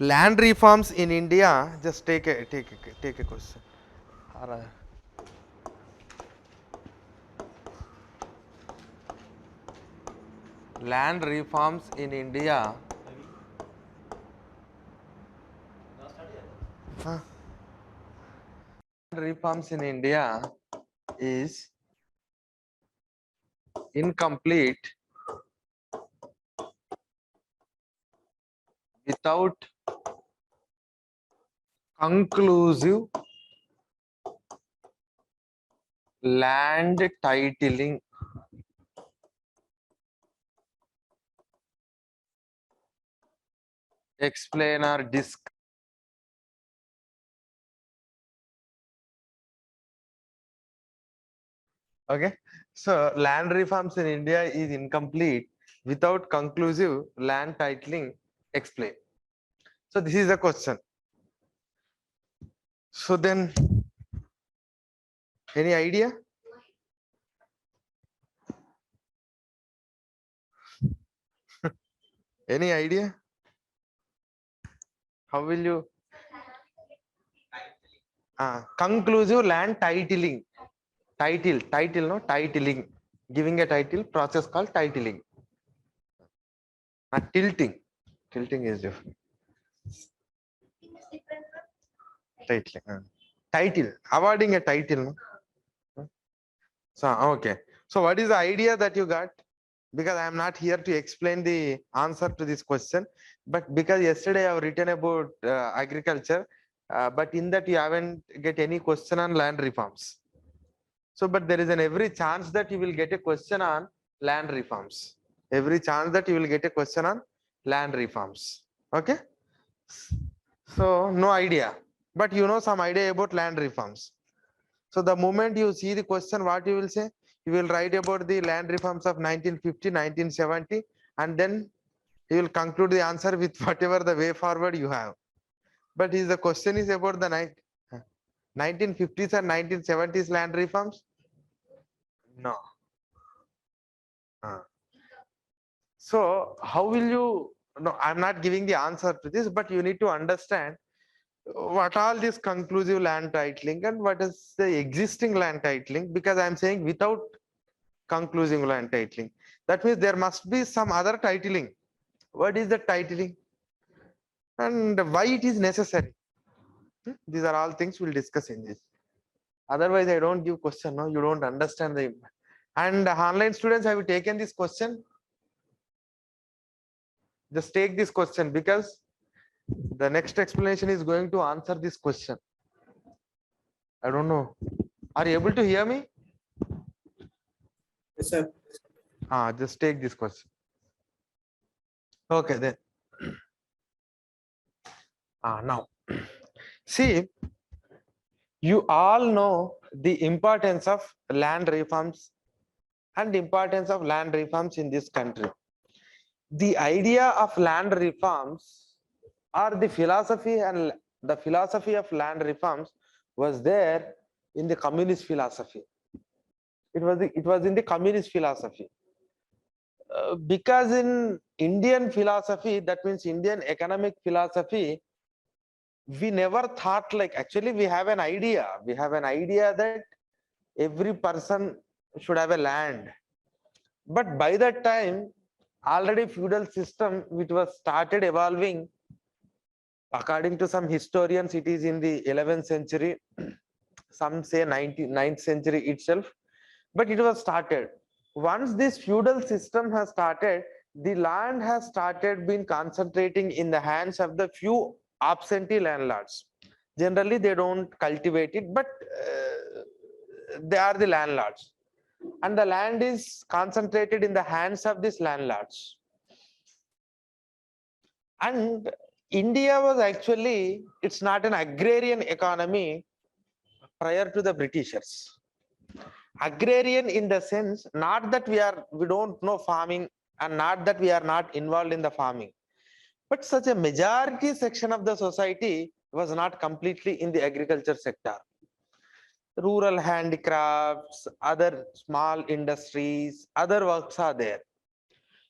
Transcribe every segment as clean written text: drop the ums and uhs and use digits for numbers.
land reforms in India. Just take a question. Land reforms in India. Land reforms in India is incomplete without conclusive land titling. Explain or discuss. Okay, so land reforms in India is incomplete without conclusive land titling. Explain. So this is the question. So then, any idea? Any idea? How will you? Conclusive land titling. Title, no titling. Giving a title process called titling. Tilting. Tilting is different. Titling. Title. Awarding a title. No? So okay. So what is the idea that you got? Because I am not here to explain the answer to this question, but because yesterday I have written about agriculture, but in that you haven't get any question on land reforms. So, but there is an every chance that you will get a question on land reforms. Every chance that you will get a question on land reforms. Okay. So no idea, but you know some idea about land reforms. So the moment you see the question, what you will say? You will write about the land reforms of 1950, 1970, and then you will conclude the answer with whatever the way forward you have. But is the question is about the 1950s and 1970s land reforms? No. So how will you? No, I'm not giving the answer to this, but you need to understand what all this conclusive land titling and what is the existing land titling, because I'm saying without conclusive land titling. That means there must be some other titling. What is the titling and why it is necessary? These are all things we'll discuss in this. Otherwise, I don't give question. No, you don't understand the. And online students, have you taken this question? Just take this question because the next explanation is going to answer this question. I don't know. Are you able to hear me? Yes, sir. Just take this question. Okay, then. Now, see, you all know the importance of land reforms and importance of land reforms in this country. The idea of land reforms or the philosophy and the philosophy of land reforms was there in the communist philosophy. It was in the communist philosophy. Because in Indian philosophy, that means Indian economic philosophy, we never thought like, actually we have an idea. We have an idea that every person should have a land. But by that time, already feudal system, which was started evolving, according to some historians, it is in the 11th century, some say 9th century itself, but it was started. Once this feudal system has started, the land has started being concentrating in the hands of the few absentee landlords. Generally, they don't cultivate it, but they are the landlords. And the land is concentrated in the hands of these landlords. And India was actually, it's not an agrarian economy prior to the Britishers. Agrarian in the sense, not that we don't know farming and not that we are not involved in the farming, but such a majority section of the society was not completely in the agriculture sector. Rural handicrafts, other small industries, other works are there.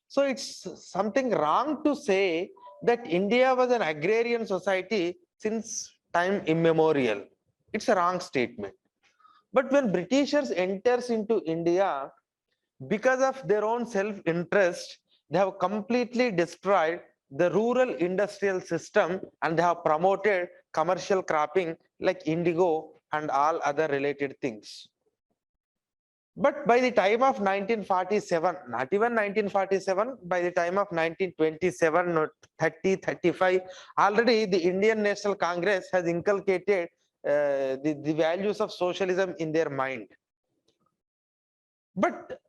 So it's something wrong to say that India was an agrarian society since time immemorial. It's a wrong statement. But when Britishers enters into India, because of their own self-interest, they have completely destroyed the rural industrial system and they have promoted commercial cropping like indigo and all other related things. But by the time of 1947, not even 1947, by the time of 1927 or 30, 35, already the Indian National Congress has inculcated the values of socialism in their mind. But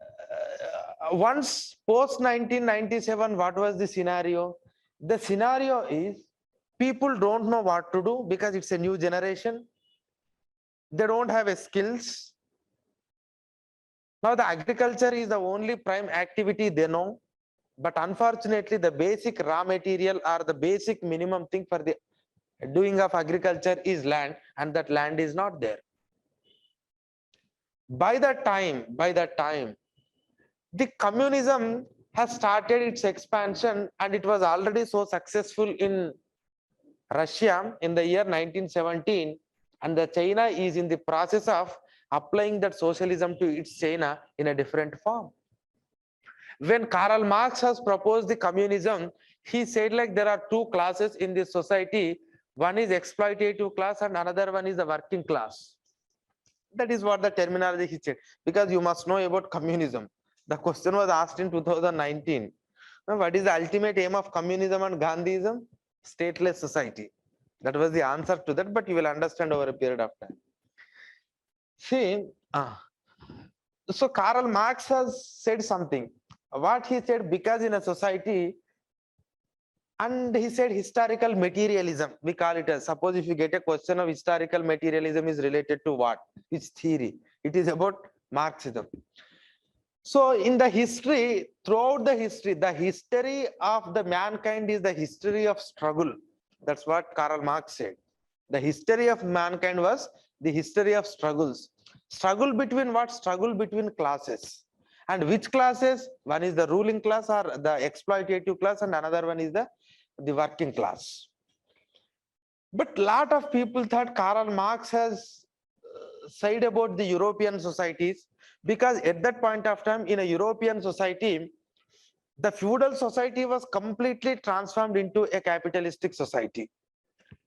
once post 1997, what was the scenario? The scenario is people don't know what to do because it's a new generation. They don't have a skills. Now the agriculture is the only prime activity they know. But unfortunately, the basic raw material or the basic minimum thing for the doing of agriculture is land, and that land is not there. By that time, the communism has started its expansion, and it was already so successful in Russia in the year 1917, and the China is in the process of applying that socialism to its China in a different form. When Karl Marx has proposed the communism, he said like there are two classes in this society. One is exploitative class and another one is the working class. That is what the terminology he said, because you must know about communism. The question was asked in 2019. Now, what is the ultimate aim of communism and Gandhism? Stateless society. That was the answer to that, but you will understand over a period of time. See, so Karl Marx has said something. What he said, because in a society, and he said historical materialism, we call it as, suppose if you get a question of historical materialism is related to what? Which theory? It is about Marxism. So in the history, throughout the history of the mankind is the history of struggle. That's what Karl Marx said. The history of mankind was the history of struggles. Struggle between what? Struggle between classes. And which classes? One is the ruling class or the exploitative class, and another one is the working class. But lot of people thought Karl Marx has said about the European societies, because at that point of time in a European society, the feudal society was completely transformed into a capitalistic society.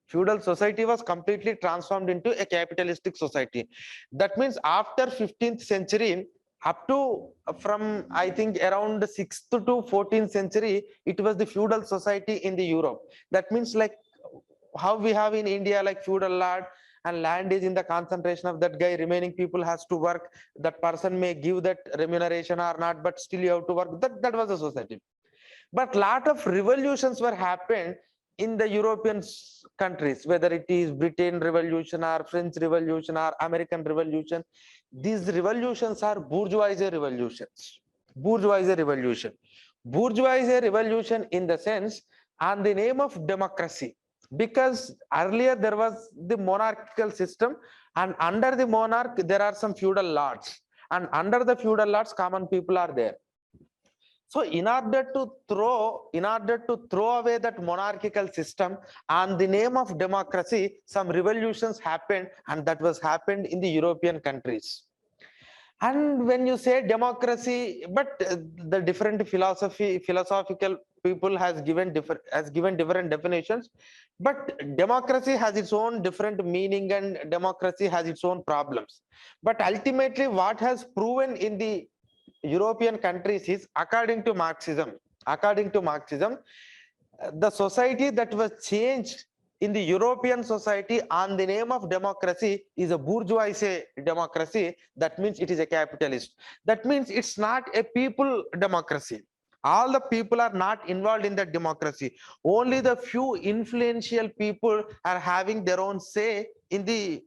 Feudal society was completely transformed into a capitalistic society. That means after 15th century, up to from I think around 6th to 14th century, it was the feudal society in the Europe. That means like how we have in India, like feudal lord, and land is in the concentration of that guy, remaining people has to work. That person may give that remuneration or not, but still you have to work. That was the society. But lot of revolutions were happened in the European countries, whether it is Britain Revolution or French Revolution or American Revolution. These revolutions are bourgeoisie revolutions. Bourgeoisie revolution. Bourgeoisie revolution in the sense, on the name of democracy. Because earlier there was the monarchical system, and under the monarch there are some feudal lords, and under the feudal lords common people are there. So in order to throw away that monarchical system, on the name of democracy, some revolutions happened, and that was happened in the European countries. And when you say democracy, but the different philosophical people has given different definitions, but democracy has its own different meaning and democracy has its own problems. But ultimately what has proven in the European countries is, according to Marxism, the society that was changed in the European society on the name of democracy is a bourgeoisie democracy. That means it is a capitalist. That means it's not a people democracy. All the people are not involved in that democracy. Only the few influential people are having their own say in the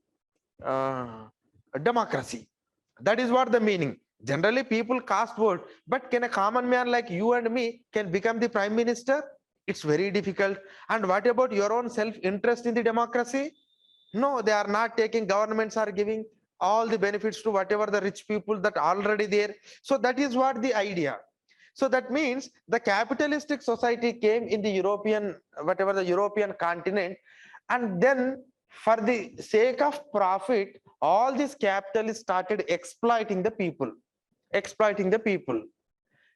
democracy. That is what the meaning. Generally, people cast vote, but can a common man like you and me can become the prime minister? It's very difficult. And what about your own self-interest in the democracy? No, they are not taking. Governments are giving all the benefits to whatever the rich people that are already there. So that is what the idea. So that means the capitalistic society came in the European, whatever the European continent, and then for the sake of profit, all these capitalists started exploiting the people, exploiting the people.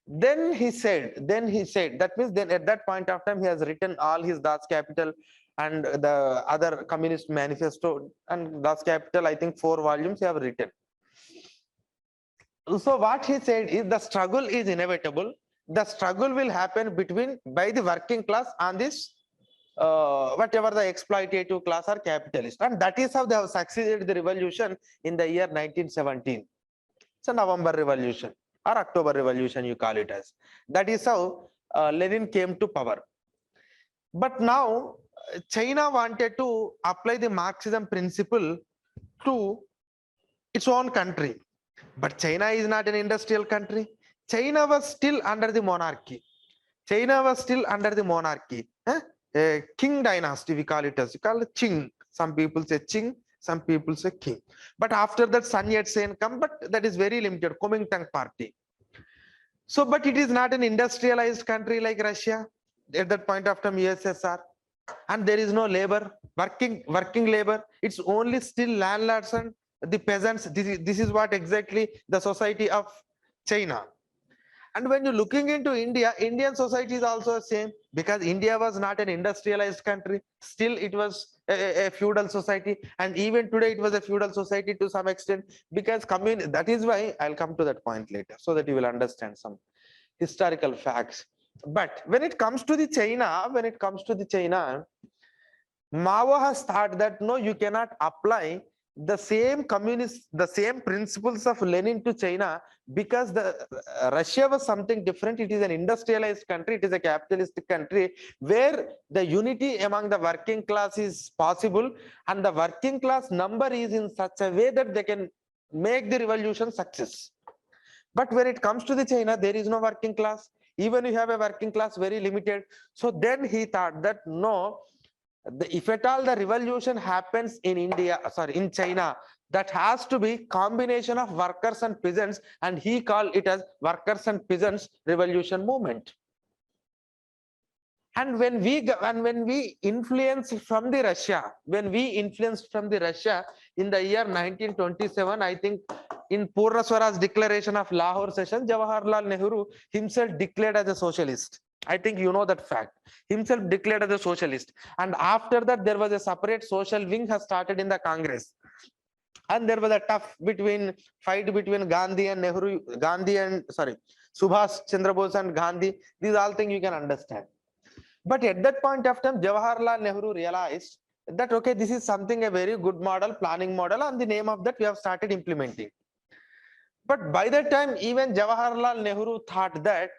Then he said, that means then at that point of time, he has written all his Das Capital and the other communist manifesto, and Das Capital, I think 4 volumes he have written. So what he said is the struggle is inevitable. The struggle will happen by the working class and this whatever the exploitative class or capitalist, and that is how they have succeeded the revolution in the year 1917. It's a November revolution or October revolution, you call it as. That is how Lenin came to power. But now China wanted to apply the Marxism principle to its own country. But China is not an industrial country. China was still under the monarchy. China was still under the monarchy. King dynasty, we call it as. You call it Qing. Some people say Qing, some people say King. But after that, Sun Yat-sen come, but that is very limited. Kuomintang party. So, but it is not an industrialized country like Russia. At that point of time, USSR. And there is no labor, working labor. It's only still landlords and the peasants. This is what exactly the society of China. And when you're looking into India, Indian society is also the same, because India was not an industrialized country. Still, it was a feudal society. And even today, it was a feudal society to some extent, because that is why I'll come to that point later, so that you will understand some historical facts. But when it comes to the China, Mao has thought that no, you cannot apply the same principles of Lenin to China, because Russia was something different. It is an industrialized country. It is a capitalistic country where the unity among the working class is possible, and the working class number is in such a way that they can make the revolution success. But when it comes to the China, there is no working class. Even if you have a working class, very limited. So then he thought that no, if at all the revolution happens in China, that has to be combination of workers and peasants, and he called it as workers and peasants revolution movement. And when we influenced from the Russia, in the year 1927, I think in Purna Swaraj declaration of Lahore session, Jawaharlal Nehru himself declared as a socialist. I think you know that fact. Himself declared as a socialist. And after that, there was a separate social wing has started in the Congress. And there was a tough fight between Gandhi and Subhash Chandra Bose and Gandhi. These all things you can understand. But at that point of time, Jawaharlal Nehru realized that, okay, this is something a very good model, planning model, and the name of that we have started implementing. But by that time, even Jawaharlal Nehru thought that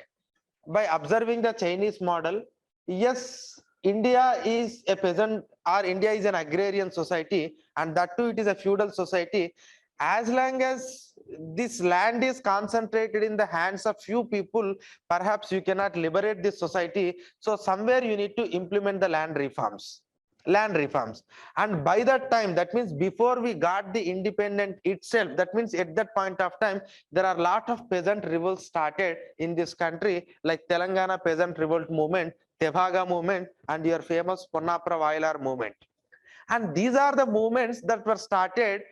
by observing the Chinese model, yes, India is a peasant, or India is an agrarian society, and that too it is a feudal society. As long as this land is concentrated in the hands of few people, perhaps you cannot liberate this society. So somewhere you need to implement the land reforms. And by that time, that means before we got the independent itself, that means at that point of time, there are a lot of peasant revolts started in this country, like Telangana peasant revolt movement, Tevaga movement, and your famous Ponnapra Vailar movement. And these are the movements that were started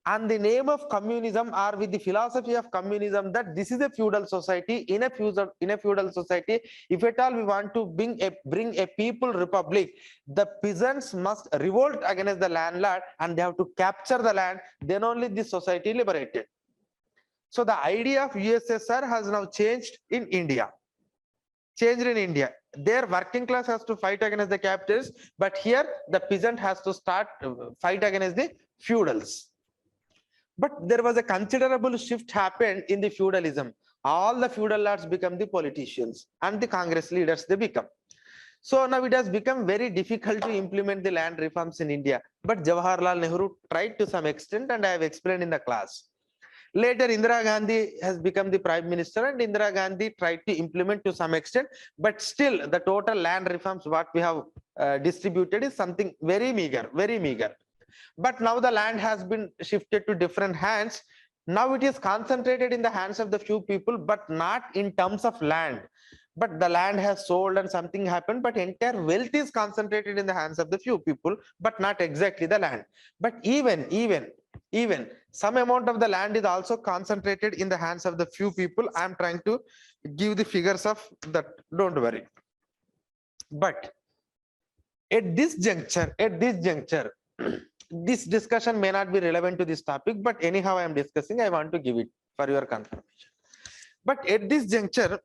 and the name of communism, or with the philosophy of communism, that this is a feudal society. In a feudal society, if at all we want to bring a people republic, the peasants must revolt against the landlord and they have to capture the land. Then only this society liberated. So the idea of USSR has now changed in India. Their working class has to fight against the capitalists, but here the peasant has to start fight against the feudals. But there was a considerable shift happened in the feudalism. All the feudal lords become the politicians, and the Congress leaders they become. So now it has become very difficult to implement the land reforms in India. But Jawaharlal Nehru tried to some extent, and I have explained in the class. Later, Indira Gandhi has become the prime minister, and Indira Gandhi tried to implement to some extent. But still, the total land reforms what we have distributed is something very meager, very meager. But now the land has been shifted to different hands. Now it is concentrated in the hands of the few people, but not in terms of land. But the land has sold and something happened, but entire wealth is concentrated in the hands of the few people, but not exactly the land. But even some amount of the land is also concentrated in the hands of the few people. I am trying to give the figures of that, don't worry. But at this juncture, this discussion may not be relevant to this topic, but anyhow I am discussing, I want to give it for your confirmation. But at this juncture,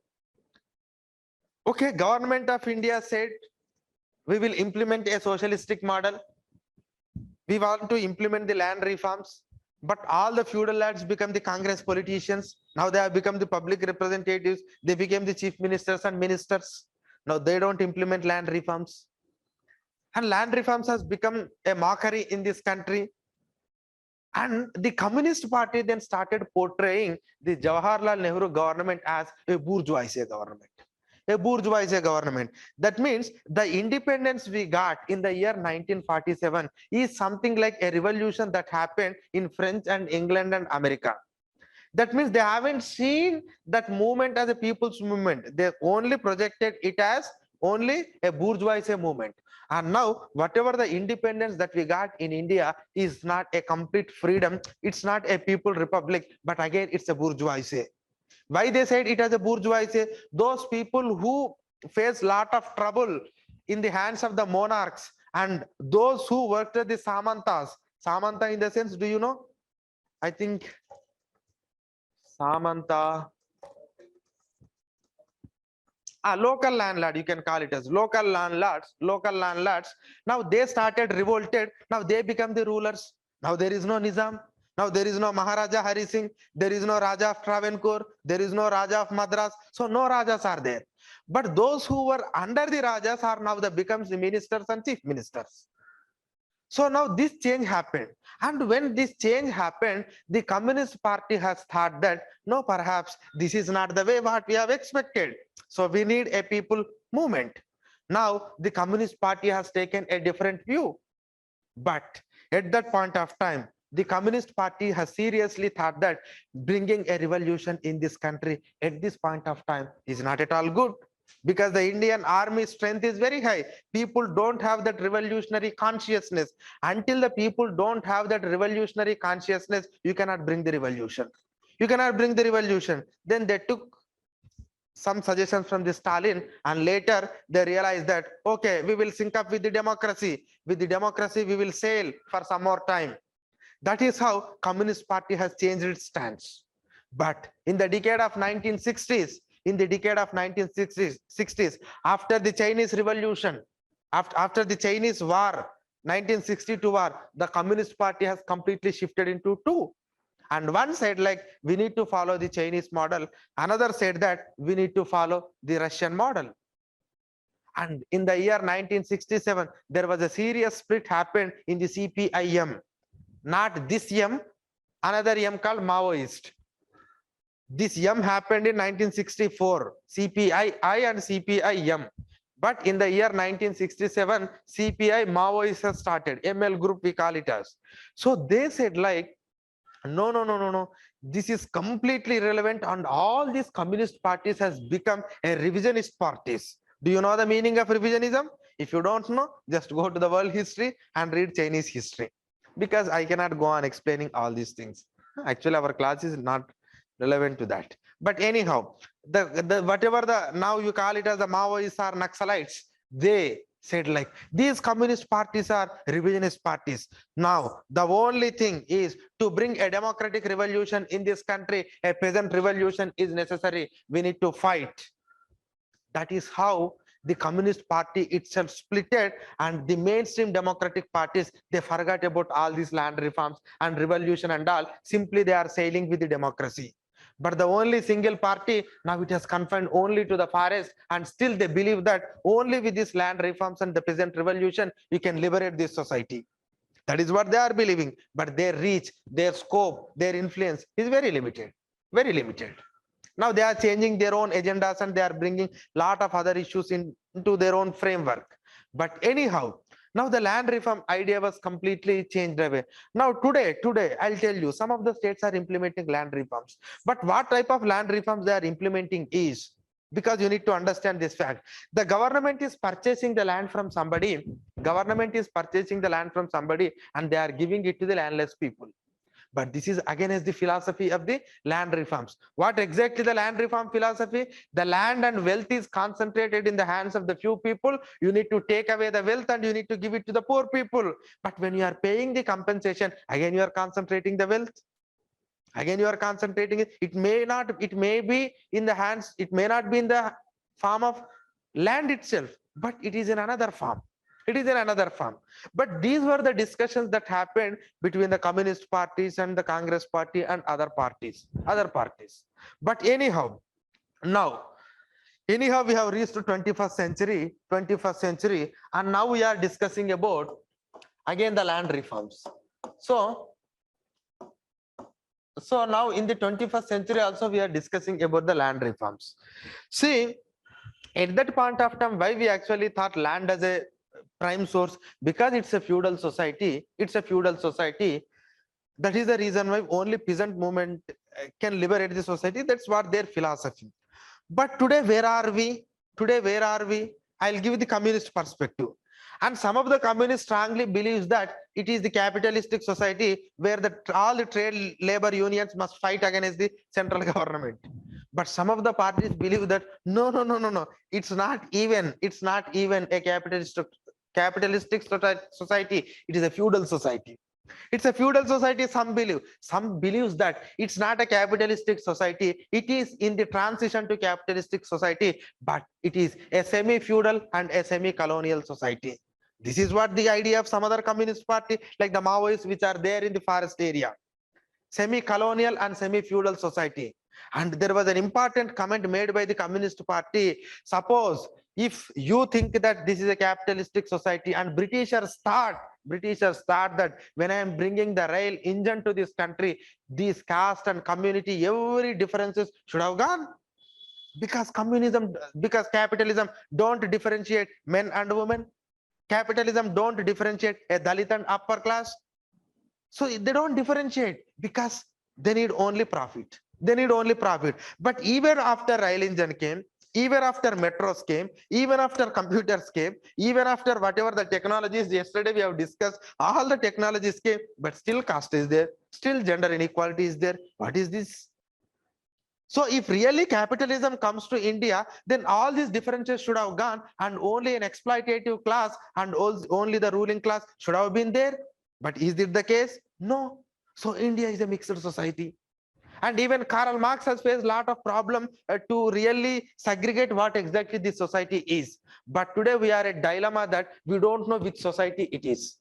okay, government of India said we will implement a socialistic model. We want to implement the land reforms, but all the feudal lads become the Congress politicians. Now they have become the public representatives. They became the chief ministers and ministers. Now they don't implement land reforms. And land reforms has become a mockery in this country. And the Communist Party then started portraying the Jawaharlal Nehru government as a bourgeoisie government. A bourgeoisie government. That means the independence we got in the year 1947 is something like a revolution that happened in French and England and America. That means they haven't seen that movement as a people's movement. They only projected it as only a bourgeoisie movement. And now whatever the independence that we got in India is not a complete freedom. It's not a people republic, but again, it's a bourgeoisie. Why they said it as a bourgeoisie? Those people who face lot of trouble in the hands of the monarchs and those who worked at the Samantas. Samanta in the sense, do you know? I think Samanta. Local landlord, you can call it as local landlords. Now they started revolted. Now they become the rulers. Now there is no Nizam. Now there is no Maharaja Hari Singh. There is no Raja of Travancore. There is no Raja of Madras. So no Rajas are there. But those who were under the Rajas are now the becomes the ministers and chief ministers. So now this change happened. And when this change happened, the Communist Party has thought that, no, perhaps this is not the way what we have expected. So we need a people movement. Now the Communist Party has taken a different view. But at that point of time, the Communist Party has seriously thought that bringing a revolution in this country at this point of time is not at all good. Because the Indian army strength is very high. People don't have that revolutionary consciousness. Until the people don't have that revolutionary consciousness, you cannot bring the revolution. You cannot bring the revolution. Then they took some suggestions from the Stalin, and later they realized that, okay, we will sync up with the democracy. With the democracy, we will sail for some more time. That is how Communist Party has changed its stance. But in the decade of 1960s, after the Chinese Revolution, after the Chinese War, 1962 war, the Communist Party has completely shifted into two. And one said like, we need to follow the Chinese model. Another said that we need to follow the Russian model. And in the year 1967, there was a serious split happened in the CPIM. Not this M, another M called Maoist. This M happened in 1964, CPI and CPI-M. But in the year 1967, CPI Maoists has started, ML group we call it as. So they said like, no. This is completely irrelevant, and all these communist parties has become a revisionist parties. Do you know the meaning of revisionism? If you don't know, just go to the world history and read Chinese history. Because I cannot go on explaining all these things. Actually, our class is not relevant to that. But anyhow, the whatever the now you call it as the Maoists or Naxalites, they said like, these communist parties are revisionist parties. Now the only thing is to bring a democratic revolution in this country. A peasant revolution is necessary. We need to fight. That is how the Communist Party itself splitted, and the mainstream democratic parties, they forgot about all these land reforms and revolution and all. Simply they are sailing with the democracy. But the only single party, now it has confined only to the forest, and still they believe that only with this land reforms and the peasant revolution, you can liberate this society. That is what they are believing. But their reach, their scope, their influence is very limited. Very limited. Now they are changing their own agendas and they are bringing a lot of other issues into their own framework. But anyhow, Now the land reform idea was completely changed away. Now today, I'll tell you, some of the states are implementing land reforms. But what type of land reforms they are implementing is, because you need to understand this fact. The government is purchasing the land from somebody. Government is purchasing the land from somebody and they are giving it to the landless people. But this is against the philosophy of the land reforms. What exactly the land reform philosophy? The land and wealth is concentrated in the hands of the few people. You need to take away the wealth and you need to give it to the poor people. But when you are paying the compensation, again you are concentrating the wealth. Again you are concentrating it. It may be in the hands, it may not be in the form of land itself, but it is in another form. It is in another form. But these were the discussions that happened between the communist parties and the Congress party and other parties. But anyhow, now, we have reached to 21st century, and now we are discussing about again the land reforms. So now in the 21st century also we are discussing about the land reforms. See, at that point of time, why we actually thought land as a prime source? Because it's a feudal society. That is the reason why only peasant movement can liberate the society. That's what their philosophy. But today where are we? I'll give the communist perspective. And some of the communists strongly believes that it is the capitalistic society where all the trade labor unions must fight against the central government. But some of the parties believe that no, it's not even a capitalistic society. It is a feudal society. It's a feudal society. Some believes that it's not a capitalistic society. It is in the transition to capitalistic society, but it is a semi-feudal and a semi-colonial society. This is what the idea of some other communist party, like the Maoists, which are there in the forest area. Semi-colonial and semi-feudal society. And there was an important comment made by the Communist Party. Suppose if you think that this is a capitalistic society, and Britishers thought that when I am bringing the rail engine to this country, these caste and community, every differences should have gone. Because capitalism don't differentiate men and women. Capitalism don't differentiate a Dalit and upper class. So they don't differentiate because they need only profit. But even after rail engine came, even after metros came, even after computers came, even after whatever the technologies yesterday we have discussed, all the technologies came, but still caste is there, still gender inequality is there. What is this? So if really capitalism comes to India, then all these differences should have gone and only an exploitative class and only the ruling class should have been there. But is it the case? No. So India is a mixed society. And even Karl Marx has faced a lot of problem to really segregate what exactly this society is. But today we are at a dilemma that we don't know which society it is.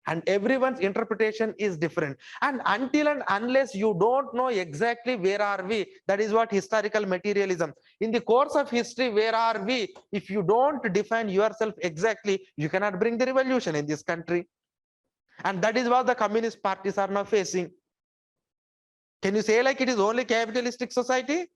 And everyone's interpretation is different. And until and unless you don't know exactly where are we, that is what historical materialism. In the course of history, where are we? If you don't define yourself exactly, you cannot bring the revolution in this country. And that is what the communist parties are now facing. Can you say like it is only capitalistic society?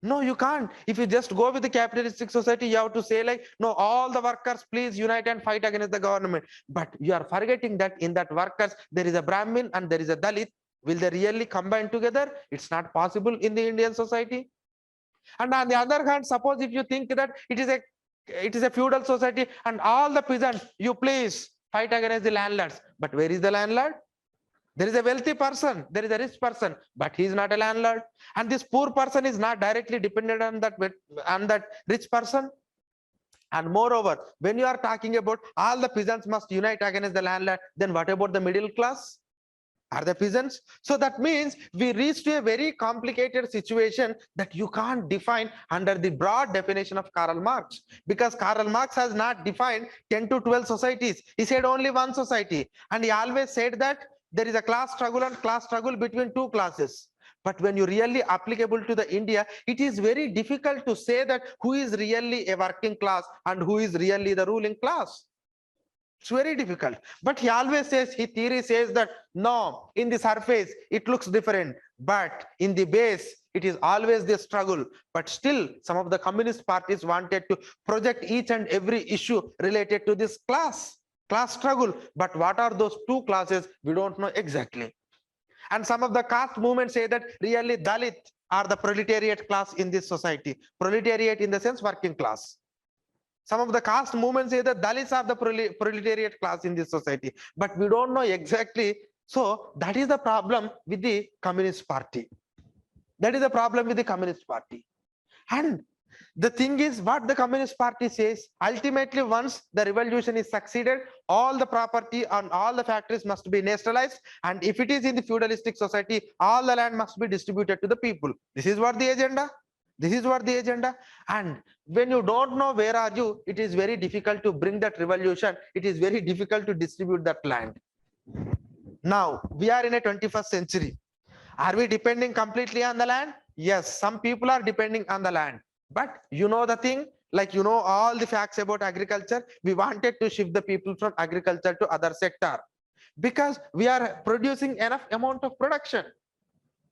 No, you can't. If you just go with the capitalistic society, you have to say like, no, all the workers, please unite and fight against the government. But you are forgetting that in that workers, there is a Brahmin and there is a Dalit. Will they really combine together? It's not possible in the Indian society. And on the other hand, suppose if you think that it is a feudal society and all the peasants, you please fight against the landlords. But where is the landlord? There is a wealthy person, there is a rich person, but he is not a landlord. And this poor person is not directly dependent on that rich person. And moreover, when you are talking about all the peasants must unite against the landlord, then what about the middle class? Are the peasants? So that means we reach to a very complicated situation that you can't define under the broad definition of Karl Marx, because Karl Marx has not defined 10 to 12 societies. He said only one society, and he always said that there is a class struggle between two classes. But when you really applicable to the India, it is very difficult to say that who is really a working class and who is really the ruling class. It's very difficult. But he always says, his theory says that no, in the surface, it looks different. but in the base, it is always the struggle. But still, some of the communist parties wanted to project each and every issue related to this class struggle. But what are those two classes? We don't know exactly. And some of the caste movements say that really Dalit are the proletariat class in this society. Proletariat in the sense working class. Some of the caste movements say that Dalits are the proletariat class in this society, but we don't know exactly. So that is the problem with the Communist Party. That is the problem with the Communist Party. And the thing is, what the Communist Party says, ultimately once the revolution is succeeded, all the property and all the factories must be nationalized. And if it is in the feudalistic society, all the land must be distributed to the people. This is what the agenda. This is what the agenda. And when you don't know where are you, it is very difficult to bring that revolution. It is very difficult to distribute that land. Now, we are in a 21st century. Are we depending completely on the land? Yes, some people are depending on the land. But you know the thing, like you know all the facts about agriculture, we wanted to shift the people from agriculture to other sector because we are producing enough amount of production.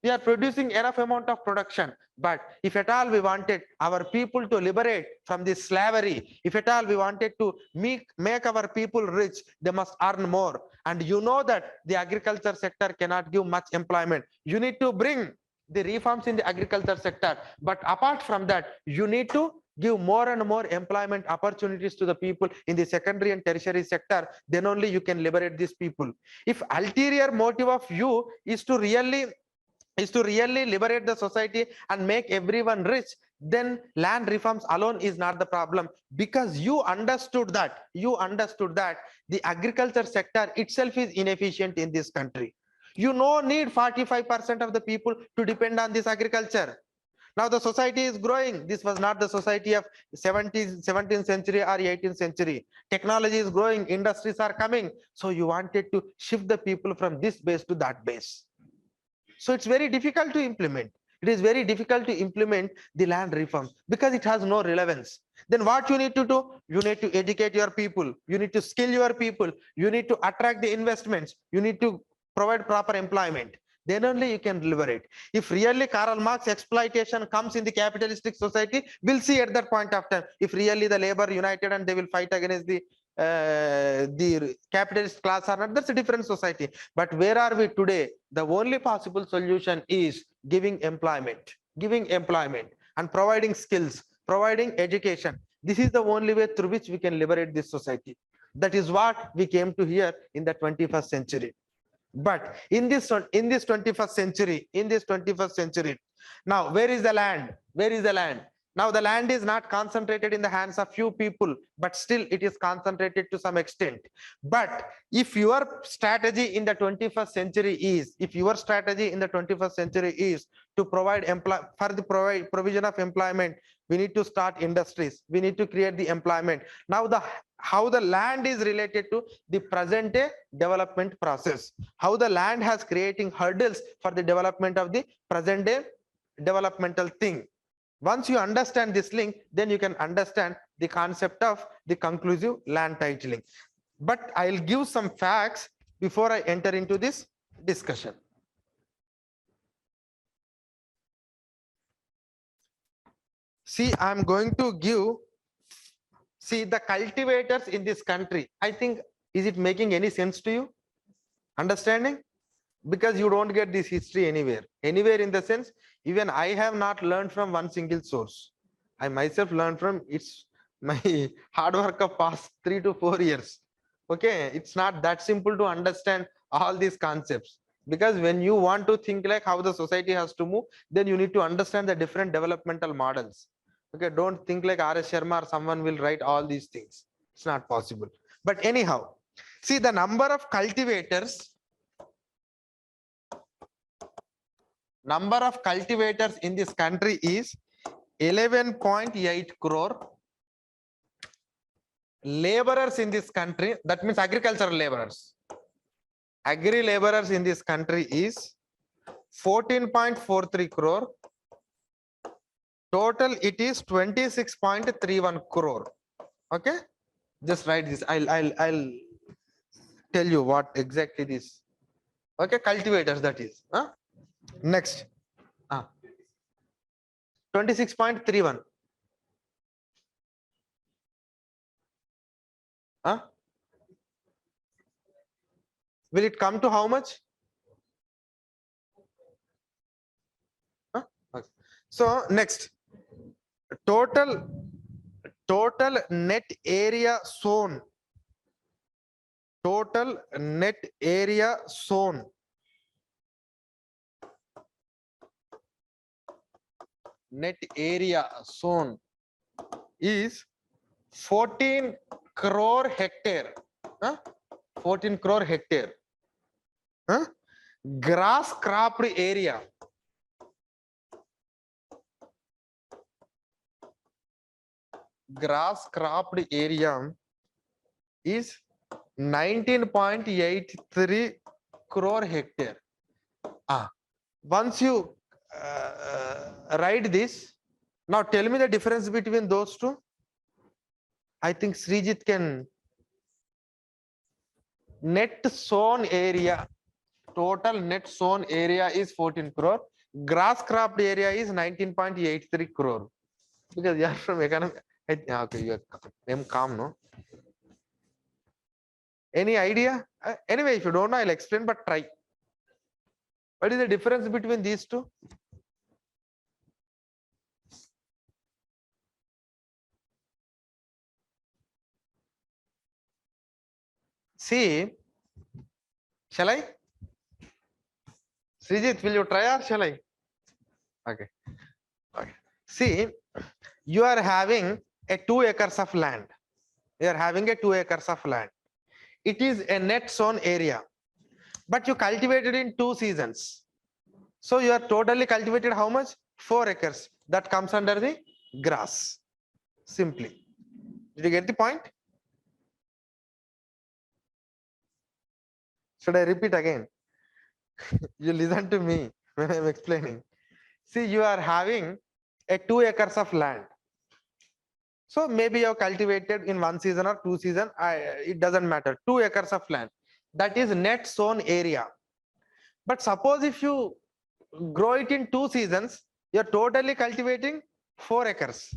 We are producing enough amount of production. But if at all we wanted our people to liberate from this slavery, if at all we wanted to make our people rich, they must earn more. And you know that the agriculture sector cannot give much employment. You need to bring the reforms in the agriculture sector. But apart from that, you need to give more and more employment opportunities to the people in the secondary and tertiary sector. Then only you can liberate these people. If ulterior motive of you is to really liberate the society and make everyone rich, then land reforms alone is not the problem, because you understood that the agriculture sector itself is inefficient in this country. You no need 45% of the people to depend on this agriculture. Now the society is growing. This was not the society of 17th century or 18th century. Technology is growing, industries are coming. So you wanted to shift the people from this base to that base. So it's very difficult to implement. It is very difficult to implement the land reform because it has no relevance. Then what you need to do? You need to educate your people. You need to skill your people. You need to attract the investments. You need to provide proper employment. Then only you can liberate. If really Karl Marx exploitation comes in the capitalistic society, we'll see at that point of time. If really the labor united and they will fight against the capitalist class or not, that's a different society. But where are we today? The only possible solution is giving employment and providing skills, providing education. This is the only way through which we can liberate this society. That is what we came to here in the 21st century. But in this 21st century, now where is the land? Now the land is not concentrated in the hands of few people, but still it is concentrated to some extent. But if your strategy in the 21st century is, to provide provision of employment, we need to start industries, we need to create the employment. Now how the land is related to the present day development process, how the land has creating hurdles for the development of the present day developmental thing. Once you understand this link, then you can understand the concept of the conclusive land titling. But I'll give some facts before I enter into this discussion. See, I'm going to give, the cultivators in this country. I think, is it making any sense to you? Understanding? Because you don't get this history anywhere in the sense, even I have not learned from one single source. I myself learned from my hard work of past 3 to 4 years. Okay, it's not that simple to understand all these concepts, because when you want to think like how the society has to move, then you need to understand the different developmental models. Okay, don't think like R.S. Sharma or someone will write all these things. It's not possible. But anyhow, see, the number of cultivators in this country is 11.8 crore. Laborers in this country, that means agricultural laborers. Agri laborers in this country is 14.43 crore. Total it is 26.31 crore. Okay, just write this. I'll tell you what exactly this. Okay, cultivators, that is. Next. 26.31. Will it come to how much? Okay. So next, total net area sown. Total net area sown. Net area sown is 14 crore hectare. 14 crore hectare. Grass cropped area. Grass cropped area is 19.83 crore hectare. Once you write this, now tell me the difference between those two. I think Srijit can. Net sown area, total net sown area is 14 crore. Grass cropped area is 19.83 crore. Because you are from economic. Okay, you are calm, no? Any idea? Anyway, if you don't know, I'll explain, but try. What is the difference between these two? See, shall I? Srijit, will you try or shall I? Okay. Okay. See, you are having a 2 acres of land. You are having a 2 acres of land. It is a net sown area, but you cultivated in 2 seasons. So you are totally cultivated how much? 4 acres. That comes under the grass. Simply. Did you get the point? Should I repeat again? You listen to me when I'm explaining. See, you are having a 2 acres of land. So maybe you have cultivated in 1 season or 2 season. It doesn't matter. 2 acres of land. That is net sown area. But suppose if you grow it in 2 seasons, you're totally cultivating 4 acres.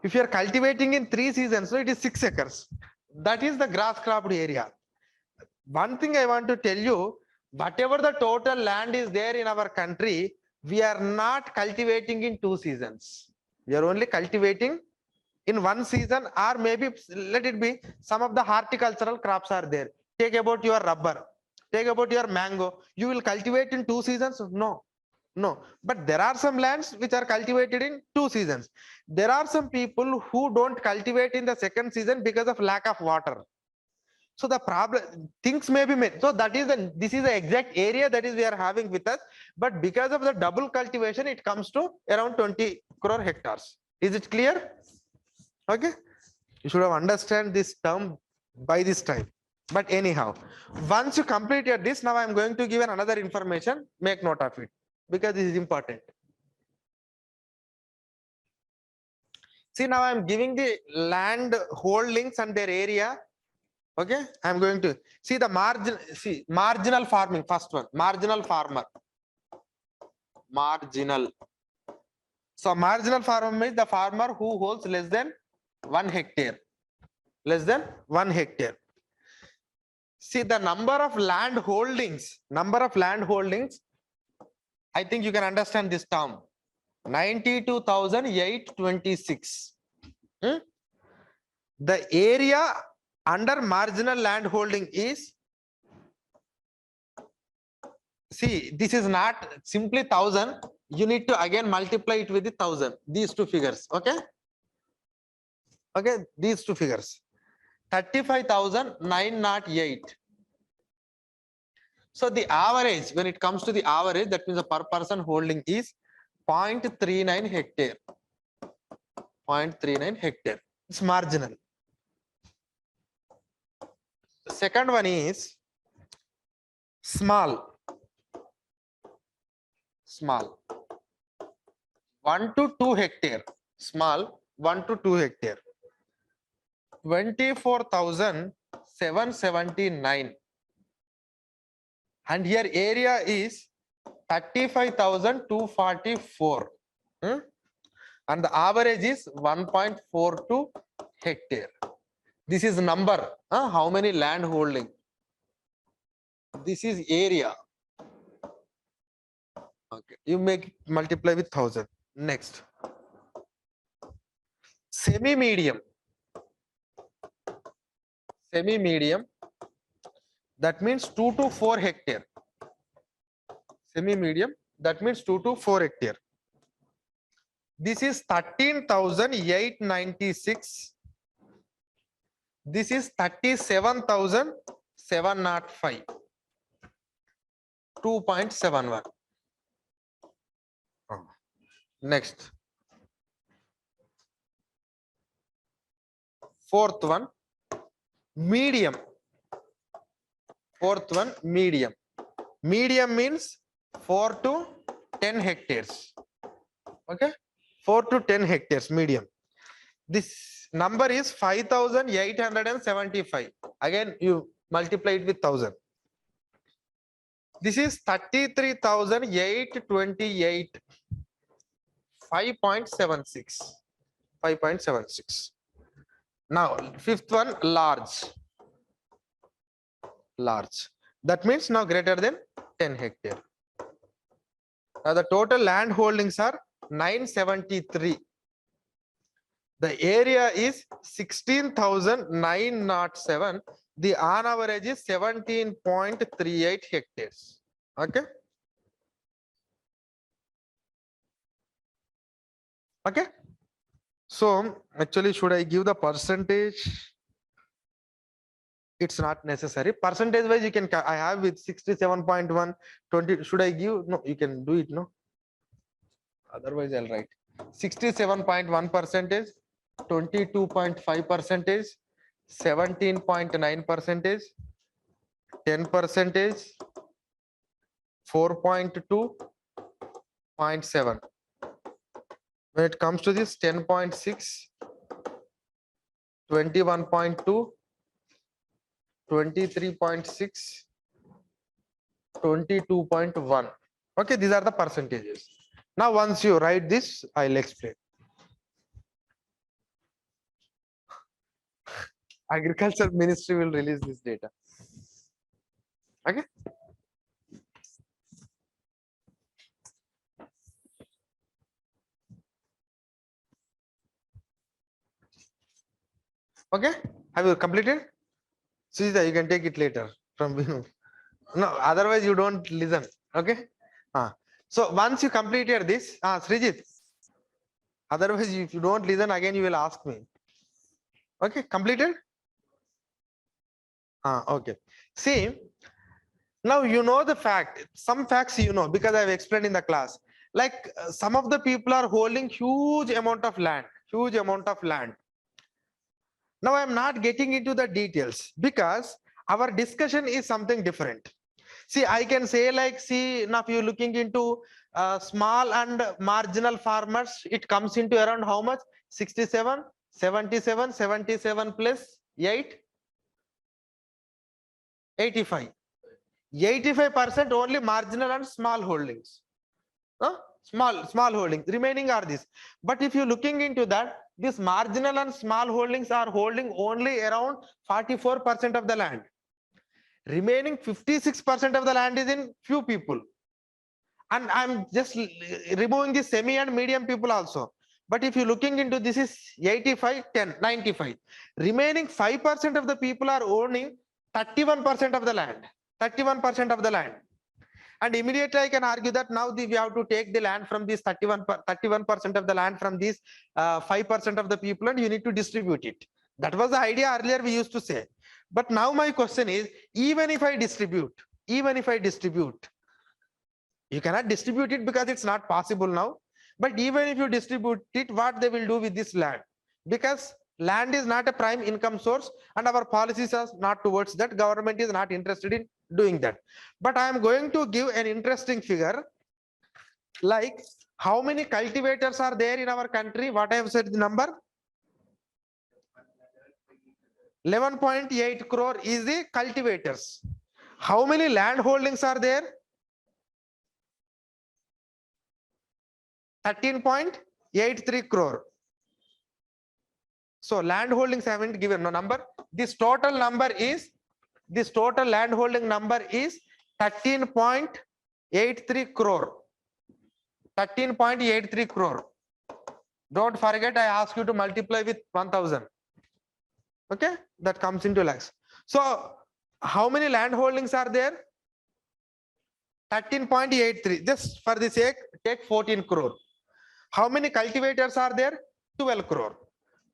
If you're cultivating in 3 seasons, so it is 6 acres. That is the grass cropped area. One thing I want to tell you, whatever the total land is there in our country, we are not cultivating in 2 seasons. We are only cultivating in 1 season, or maybe let it be some of the horticultural crops are there. Take about your rubber, take about your mango. You will cultivate in 2 seasons? No. But there are some lands which are cultivated in 2 seasons. There are some people who don't cultivate in the second season because of lack of water. So the problem, things may be made. So that is this is the exact area that is we are having with us. But because of the double cultivation, it comes to around 20 crore hectares. Is it clear? Okay. You should have understand this term by this time. But anyhow, once you completed this, now I am going to give another information. Make note of it because this is important. See, now I am giving the land holdings and their area. Okay, I am going to see the marginal farming. First one, marginal farmer. Marginal. So marginal farmer means the farmer who holds less than 1 hectare. Less than 1 hectare. See the number of land holdings. I think you can understand this term. 92,826. The area under marginal land holding is, see, this is not simply 1,000. You need to again multiply it with the 1,000. These two figures. Okay. Okay. These two figures. 35,908. So the average, when it comes to the average, that means the per person holding is 0.39 hectare. 0.39 hectare. It's marginal. The second one is small. 1 to 2 hectare. Small 1 to 2 hectare. 24,779. And here area is 35,244. And the average is 1.42 hectare. This is number. How many land holding? This is area. Okay, you make multiply with 1000. Next, semi-medium. Semi-medium, that means 2 to 4 hectare. Semi-medium, that means 2 to 4 hectare. This is 13,896. This is 37,705. 2.71. Next, fourth one, medium. Fourth one, medium. Medium means 4 to 10 hectares. Okay, 4 to 10 hectares, medium. This number is 5,875. Again, you multiply it with 1000. This is 33,828. 5.76. 5.76. Now, fifth one, large. Large. That means now greater than 10 hectare. Now, the total land holdings are 973. The area is 16,907. The on average is 17.38 hectares. Okay. Okay. So actually, should I give the percentage? It's not necessary. Percentage wise, you can, I have with 67.1, 20. Should I give? No, you can do it. No. Otherwise, I'll write 67.1 percentage, 22.5 percentage, 17.9 percentage, 10 percentage, 4.2.7. When it comes to this 10.6, 21.2, 23.6, 22.1. Okay, these are the percentages. Now, once you write this, I'll explain. Agriculture Ministry will release this data. Okay. Okay, have you completed? Sujita, you can take it later from Vinu. No, otherwise you don't listen. Okay. So once you completed this, Srijit, otherwise if you don't listen again, you will ask me. Okay, completed? Okay. See, now you know the fact, some facts you know because I've explained in the class. Like some of the people are holding huge amount of land. Now I'm not getting into the details because our discussion is something different. See, I can say like, see, now if you're looking into small and marginal farmers, it comes into around how much? 67, 77, 77 plus 8, 85. 85% only marginal and small holdings. Small holdings. Remaining are this. But if you're looking into that, this marginal and small holdings are holding only around 44% of the land. Remaining 56% of the land is in few people. And I'm just removing the semi and medium people also. But if you're looking into this is 85, 10, 95. Remaining 5% of the people are owning 31% of the land. 31% of the land. And immediately I can argue that now we have to take the land from this 31% of the land from these 5% of the people and you need to distribute it. That was the idea earlier we used to say. But now my question is, even if I distribute, you cannot distribute it because it's not possible now. But even if you distribute it, what they will do with this land? Because land is not a prime income source and our policies are not towards that. Government is not interested in doing that. But I am going to give an interesting figure, like how many cultivators are there in our country. What I have said the number, 11.8 crore is the cultivators. How many land holdings are there? 13.83 crore. So land holdings haven't given no number. This total land holding number is 13.83 crore. 13.83 crore. Don't forget, I ask you to multiply with 1000. Okay, that comes into lakhs. So how many land holdings are there? 13.83. Just for the sake, take 14 crore. How many cultivators are there? 12 crore.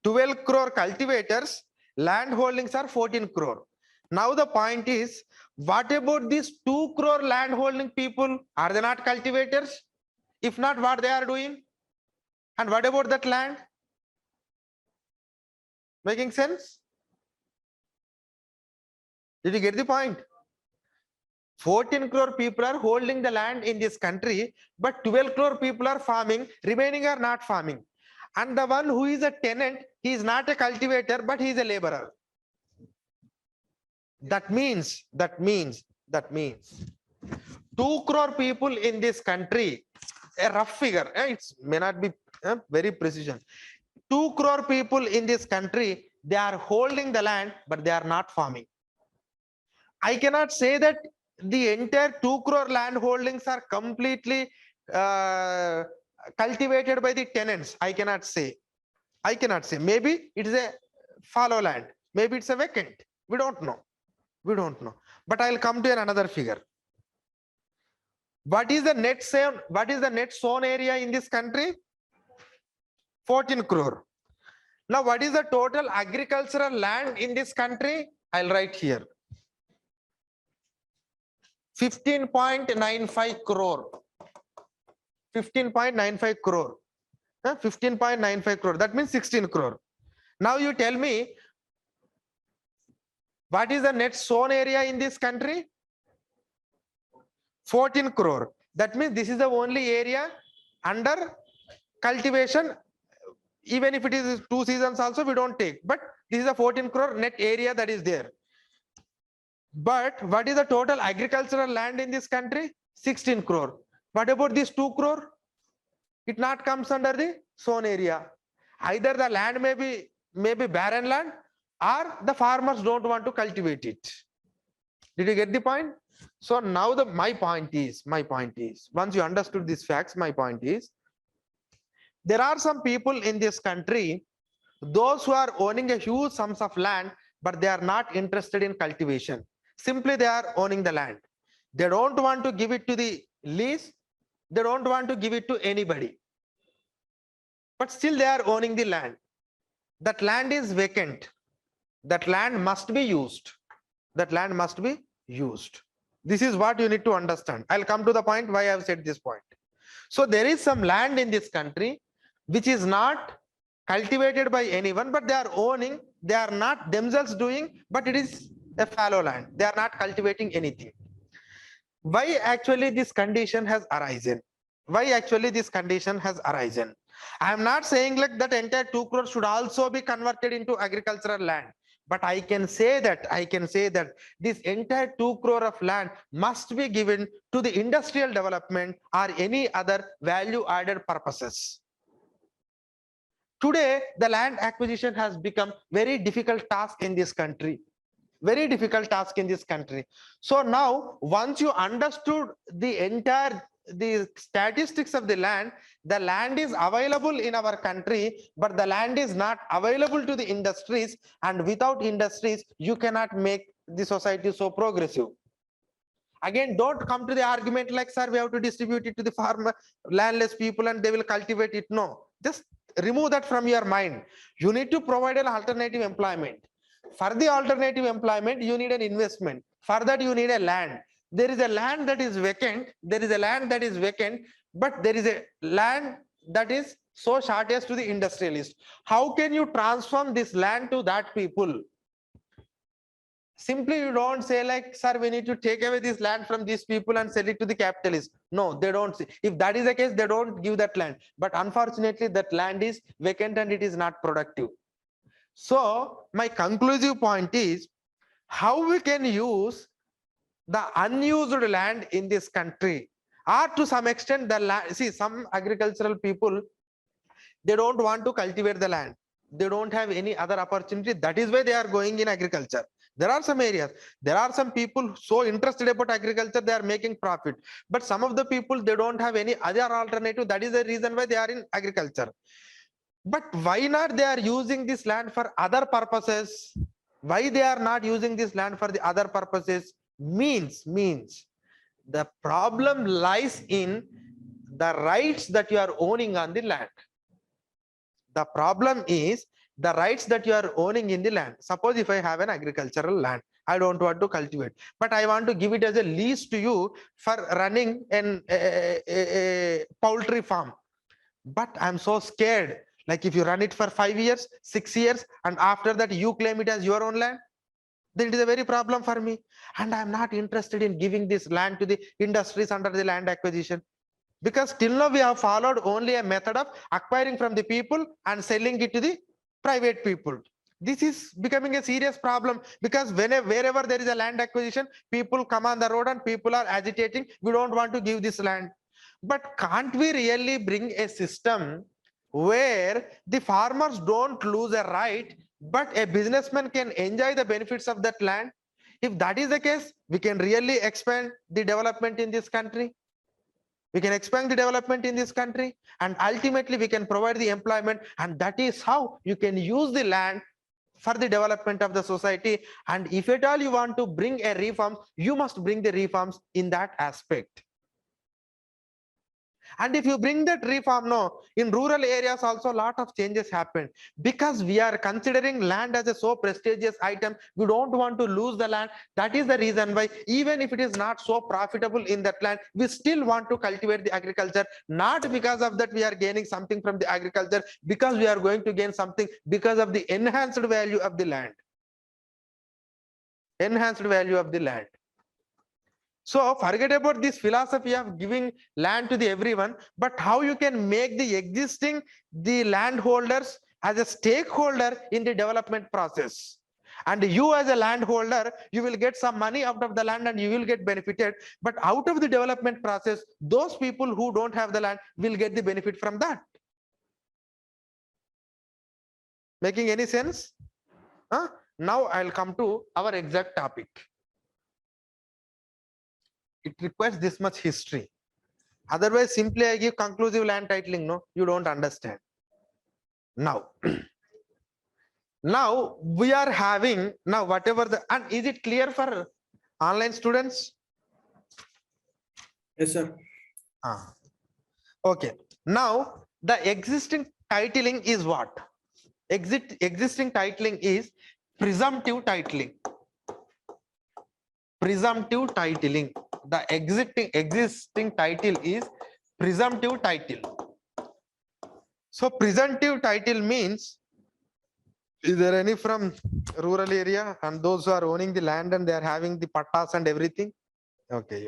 12 crore cultivators, land holdings are 14 crore. Now the point is, what about these 2 crore land holding people? Are they not cultivators? If not, what they are doing? And what about that land? Making sense? Did you get the point? 14 crore people are holding the land in this country, but 12 crore people are farming, remaining are not farming. And the one who is a tenant, he is not a cultivator, but he is a laborer. That means 2 crore people in this country, a rough figure, it may not be very precision. 2 crore people in this country, they are holding the land, but they are not farming. I cannot say that the entire 2 crore land holdings are completely cultivated by the tenants. I cannot say. Maybe it is a fallow land. Maybe it's a vacant. We don't know. But I'll come to another figure. What is the net sown area in this country? 14 crore. Now, what is the total agricultural land in this country? I'll write here. 15.95 crore. 15.95 crore. 15.95 crore. That means 16 crore. Now you tell me, what is the net sown area in this country? 14 crore. That means this is the only area under cultivation. Even if it is 2 seasons also, we don't take. But this is a 14 crore net area that is there. But what is the total agricultural land in this country? 16 crore. What about this 2 crore? It not comes under the sown area. Either the land may be barren land, or the farmers don't want to cultivate it. Did you get the point? So now my point is, once you understood these facts, my point is, there are some people in this country, those who are owning a huge sums of land, but they are not interested in cultivation. Simply they are owning the land. They don't want to give it to the lease. They don't want to give it to anybody. But still they are owning the land. That land is vacant. That land must be used. This is what you need to understand. I'll come to the point why I have said this point. So there is some land in this country which is not cultivated by anyone, but they are owning. They are not themselves doing, but it is a fallow land. They are not cultivating anything. Why actually this condition has arisen? I am not saying like that entire 2 crore should also be converted into agricultural land. But I can say that this entire 2 crore of land must be given to the industrial development or any other value added purposes. Today, the land acquisition has become very difficult task in this country. So now, once you understood the statistics of the land is available in our country, but the land is not available to the industries, and without industries, you cannot make the society so progressive. Again, don't come to the argument like, sir, we have to distribute it to the farmer, landless people, and they will cultivate it. No, just remove that from your mind. You need to provide an alternative employment. For the alternative employment, you need an investment. For that, you need a land. There is a land that is vacant. But there is a land that is so shortage to the industrialist. How can you transform this land to that people? Simply you don't say like, sir, we need to take away this land from these people and sell it to the capitalists. No, they don't. If that is the case, they don't give that land. But unfortunately, that land is vacant and it is not productive. So my conclusive point is how we can use the unused land in this country. or to some extent the land. See, some agricultural people, they don't want to cultivate the land, they don't have any other opportunity, that is why they are going in agriculture. There are some areas, there are some people so interested about agriculture, they are making profit, but some of the people, they don't have any other alternative, that is the reason why they are in agriculture. But why not they are using this land for other purposes? Why they are not using this land for the other purposes? Means the problem lies in the rights that you are owning on the land. The problem is the rights that you are owning in the land. Suppose if I have an agricultural land, I don't want to cultivate, but I want to give it as a lease to you for running a poultry farm. But I'm so scared. Like if you run it for 5 years, 6 years, and after that you claim it as your own land, then it is a very problem for me. And I'm not interested in giving this land to the industries under the land acquisition. Because till now we have followed only a method of acquiring from the people and selling it to the private people. This is becoming a serious problem, because wherever there is a land acquisition, people come on the road and people are agitating, we don't want to give this land. But can't we really bring a system where the farmers don't lose a right, but a businessman can enjoy the benefits of that land? If that is the case, we can really expand the development in this country. We can expand the development in this country, and ultimately we can provide the employment, and that is how you can use the land for the development of the society. And if at all you want to bring a reform, you must bring the reforms in that aspect. And if you bring that reform, no, in rural areas also a lot of changes happen, because we are considering land as a so prestigious item. We don't want to lose the land. That is the reason why, even if it is not so profitable in that land, we still want to cultivate the agriculture. Not because of that we are gaining something from the agriculture, because we are going to gain something because of the enhanced value of the land. Enhanced value of the land. So forget about this philosophy of giving land to the everyone, but how you can make the landholders as a stakeholder in the development process. And you as a landholder, you will get some money out of the land and you will get benefited. But out of the development process, those people who don't have the land will get the benefit from that. Making any sense? Now I'll come to our exact topic. It requires this much history. Otherwise, simply I give conclusive land titling, no, you don't understand. Now, now we are having, now whatever the, and is it clear for online students? Yes, sir. Okay. Now, the existing titling is what? Existing titling is presumptive titling. Presumptive titling. The existing title is presumptive title. So presumptive title means, is there any from rural area and those who are owning the land and they are having the pattas and everything? Okay,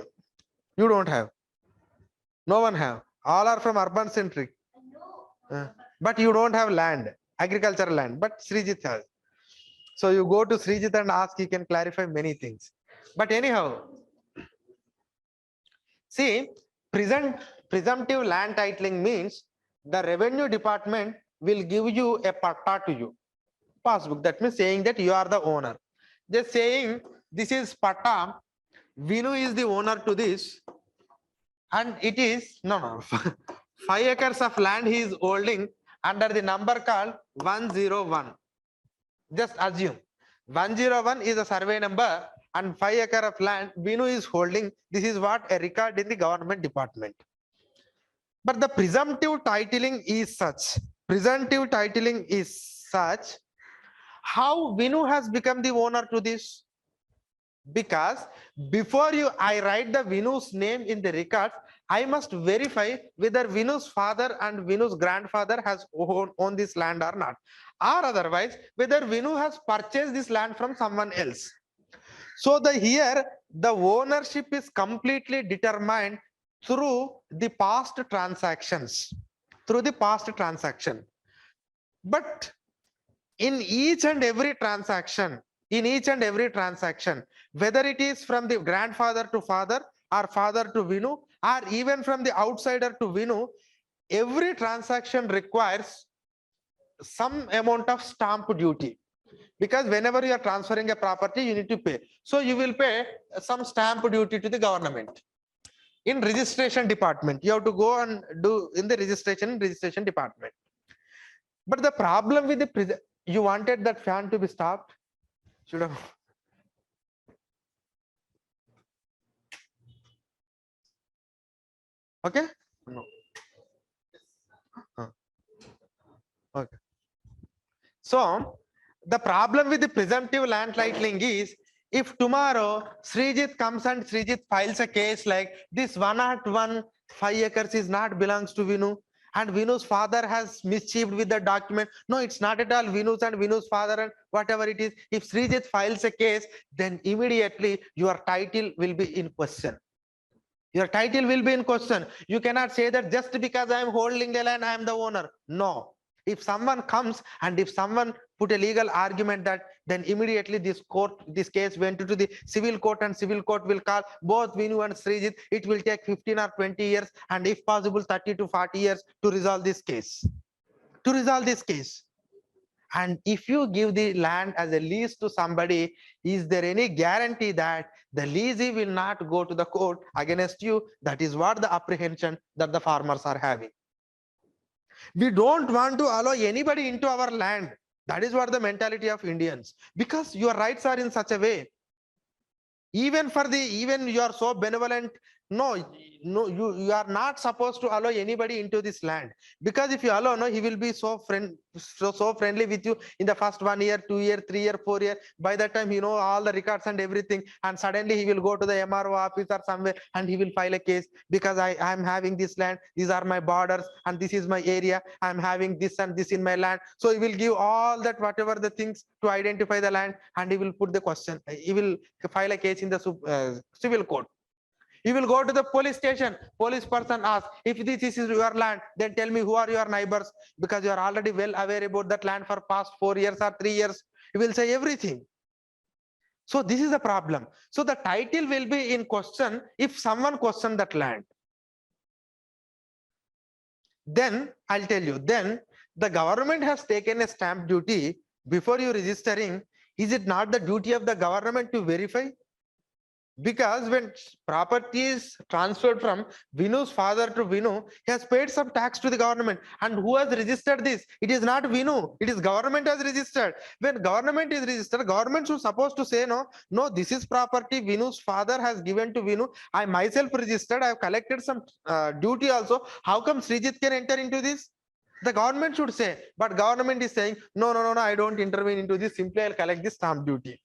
you don't have. No one have. All are from urban centric. But you don't have land, agricultural land, but Srijit has. So you go to Srijit and ask, he can clarify many things. But anyhow, see, presumptive land titling means the revenue department will give you a patta to you, passbook. That means saying that you are the owner. Just saying this is patta, Vinu is the owner to this, and it is, no, 5 acres of land he is holding under the number called 101. Just assume 101 is a survey number and 5 acre of land Vinu is holding. This is what a record in the government department. But the presumptive titling is such. Presumptive titling is such. How Vinu has become the owner to this? Because before I write the Vinu's name in the records, I must verify whether Vinu's father and Vinu's grandfather has owned this land or not. Or otherwise, whether Vinu has purchased this land from someone else. So here the ownership is completely determined through the past transactions. Through the past transaction. But in each and every transaction, whether it is from the grandfather to father or father to Vinu, or even from the outsider to Vinu, every transaction requires some amount of stamp duty. Because whenever you are transferring a property, you need to pay. So you will pay some stamp duty to the government. In registration department, you have to go and do in the registration department. But the problem with the you wanted that fan to be stopped. Should have. Okay. No. Okay. So the problem with the presumptive land titling is, if tomorrow Srijit comes and Srijit files a case like this 101 5 acres is not belongs to Vinu, and Vinu's father has mischieved with the document. No, it's not at all Vinu's and Vinu's father and whatever it is. If Srijit files a case, then immediately your title will be in question. Your title will be in question. You cannot say that just because I am holding the land, I am the owner. No. If someone comes and if someone put a legal argument that, then immediately this case went to the civil court, and civil court will call both Vinu and Srijit. It will take 15 or 20 years, and if possible 30 to 40 years to resolve this case. And if you give the land as a lease to somebody, is there any guarantee that the leasee will not go to the court against you? That is what the apprehension that the farmers are having. We don't want to allow anybody into our land. That is what the mentality of Indians, because your rights are in such a way. Even you are so benevolent. No, you are not supposed to allow anybody into this land, because if you allow, no, he will be so friendly with you in the first 1 year, 2 year, 3 year, 4 year. By that time, all the records and everything, and suddenly he will go to the MRO office or somewhere and he will file a case, because I am having this land, these are my borders, and this is my area, I am having this and this in my land. So he will give all that, whatever the things to identify the land, and he will put the question, he will file a case in the civil court. He will go to the police station. Police person asks, if this is your land, then tell me who are your neighbors, because you are already well aware about that land for past 4 years or 3 years. He will say everything. So this is the problem. So the title will be in question if someone questions that land. Then I'll tell you, then the government has taken a stamp duty before you registering. Is it not the duty of the government to verify? Because when property is transferred from Vinu's father to Vinu, he has paid some tax to the government. And who has registered this? It is not Vinu, it is government has registered. When government is registered, government should supposed to say, no, this is property Vinu's father has given to Vinu. I myself registered, I have collected some duty also. How come Srijit can enter into this? The government should say, but government is saying, no, I don't intervene into this, simply I'll collect this stamp duty.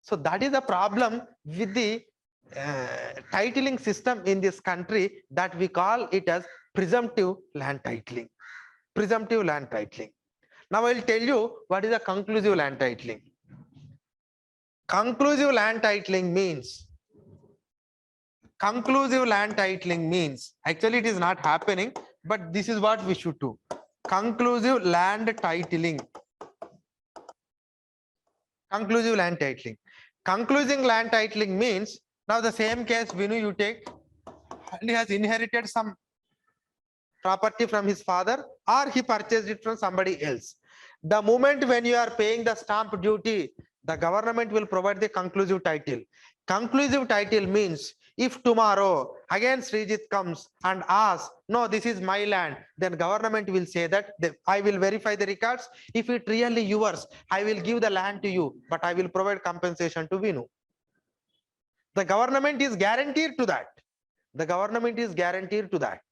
So that is the problem with the titling system in this country, that we call it as presumptive land titling. Presumptive land titling. Now I'll tell you what is a conclusive land titling. Conclusive land titling means, actually it is not happening, but this is what we should do. Conclusive land titling. Conclusive land titling. Conclusive land titling means, now the same case Vinu you take, and he has inherited some property from his father, or he purchased it from somebody else. The moment when you are paying the stamp duty, the government will provide the conclusive title. Conclusive title means, if tomorrow again Srijit comes and asks, no, this is my land, then government will say that I will verify the records. If it really yours, I will give the land to you, but I will provide compensation to Vinu. The government is guaranteed to that. The government is guaranteed to that.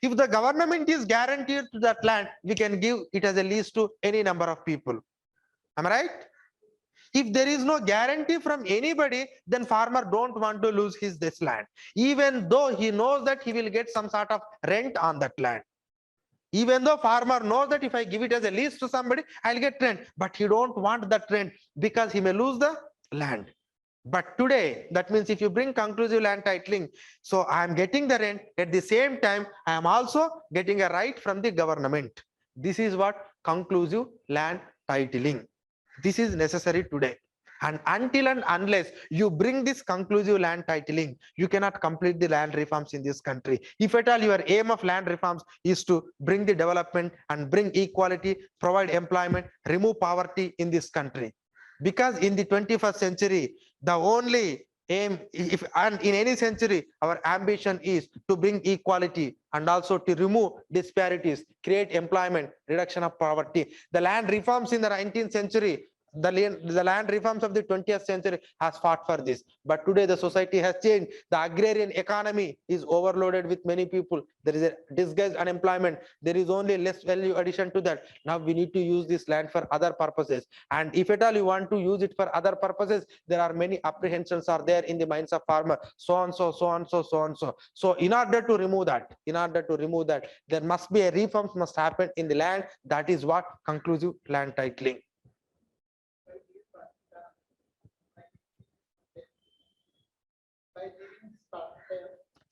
If the government is guaranteed to that land, we can give it as a lease to any number of people. Am I right? If there is no guarantee from anybody, then farmer don't want to lose this land, even though he knows that he will get some sort of rent on that land. Even though farmer knows that if I give it as a lease to somebody, I'll get rent, but he don't want that rent because he may lose the land. But today, that means if you bring conclusive land titling, so I am getting the rent, at the same time, I am also getting a right from the government. This is what conclusive land titling. This is necessary today. And until and unless you bring this conclusive land titling, you cannot complete the land reforms in this country. If at all your aim of land reforms is to bring the development and bring equality, provide employment, remove poverty in this country. Because in the 21st century, the only aim, if and in any century, our ambition is to bring equality and also to remove disparities, create employment, reduction of poverty. The land reforms in the 19th century, the land reforms of the 20th century has fought for this. But today the society has changed. The agrarian economy is overloaded with many people. There is a disguised unemployment. There is only less value addition to that. Now we need to use this land for other purposes. And if at all you want to use it for other purposes, there are many apprehensions are there in the minds of farmer. So and so, so and so, so and so. So in order to remove that, there must be a reforms must happen in the land. That is what conclusive land titling.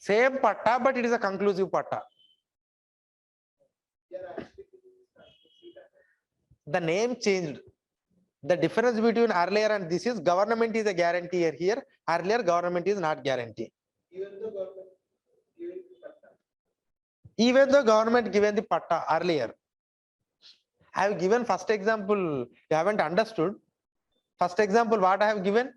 Same patta, but it is a conclusive patta. The name changed. The difference between earlier and this is government is a guarantor here. Earlier government is not guarantee. Even though government given the patta earlier. I have given first example. You haven't understood. First example, what I have given?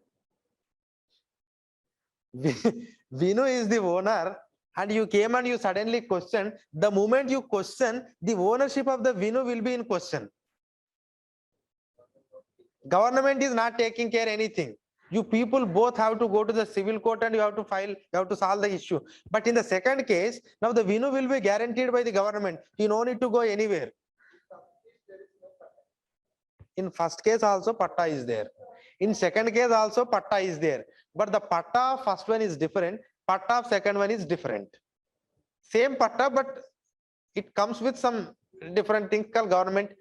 Vinu is the owner, and you came and you suddenly question. The moment you question, the ownership of the Vinu will be in question. Government is not taking care anything. You people both have to go to the civil court and you have to file, you have to solve the issue. But in the second case, now the Vinu will be guaranteed by the government. You no need to go anywhere. In first case also patta is there. In second case also patta is there. But the patta of first one is different. Patta of second one is different. Same patta, but it comes with some different things called government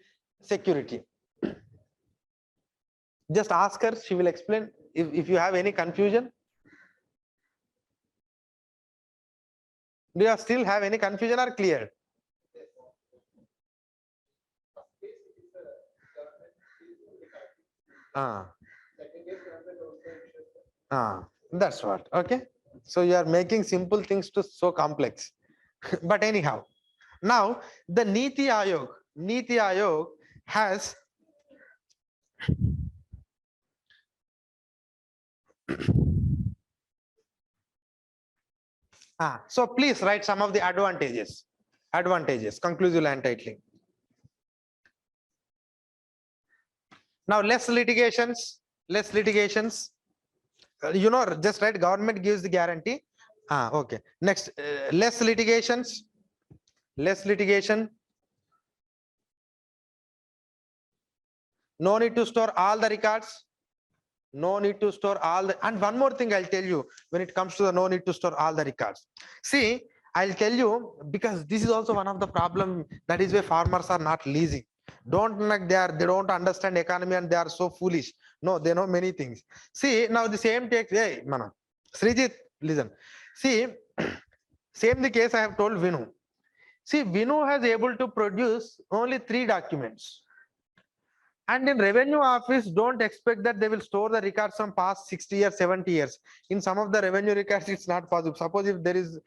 security. Just ask her, she will explain. If you have any confusion. Do you still have any confusion or clear? That's what. Okay. So you are making simple things to so complex. But anyhow, now the Niti Aayog has so please write some of the advantages. Conclusive land titling. Now less litigations. You know, just write government gives the guarantee. Okay. Next, less litigations. No need to store all the records. And one more thing I'll tell you when it comes to the no need to store all the records. See, I'll tell you, because this is also one of the problem, that is why farmers are not leasing. Don't like they don't understand economy and they are so foolish. No, they know many things. See, now the same takes, hey, Mana, Srijit, listen. See, same the case I have told Vinu. See, Vinu has able to produce only 3 documents. And in revenue office, don't expect that they will store the records from past 60 years, 70 years. In some of the revenue records, it's not possible. Suppose if there is,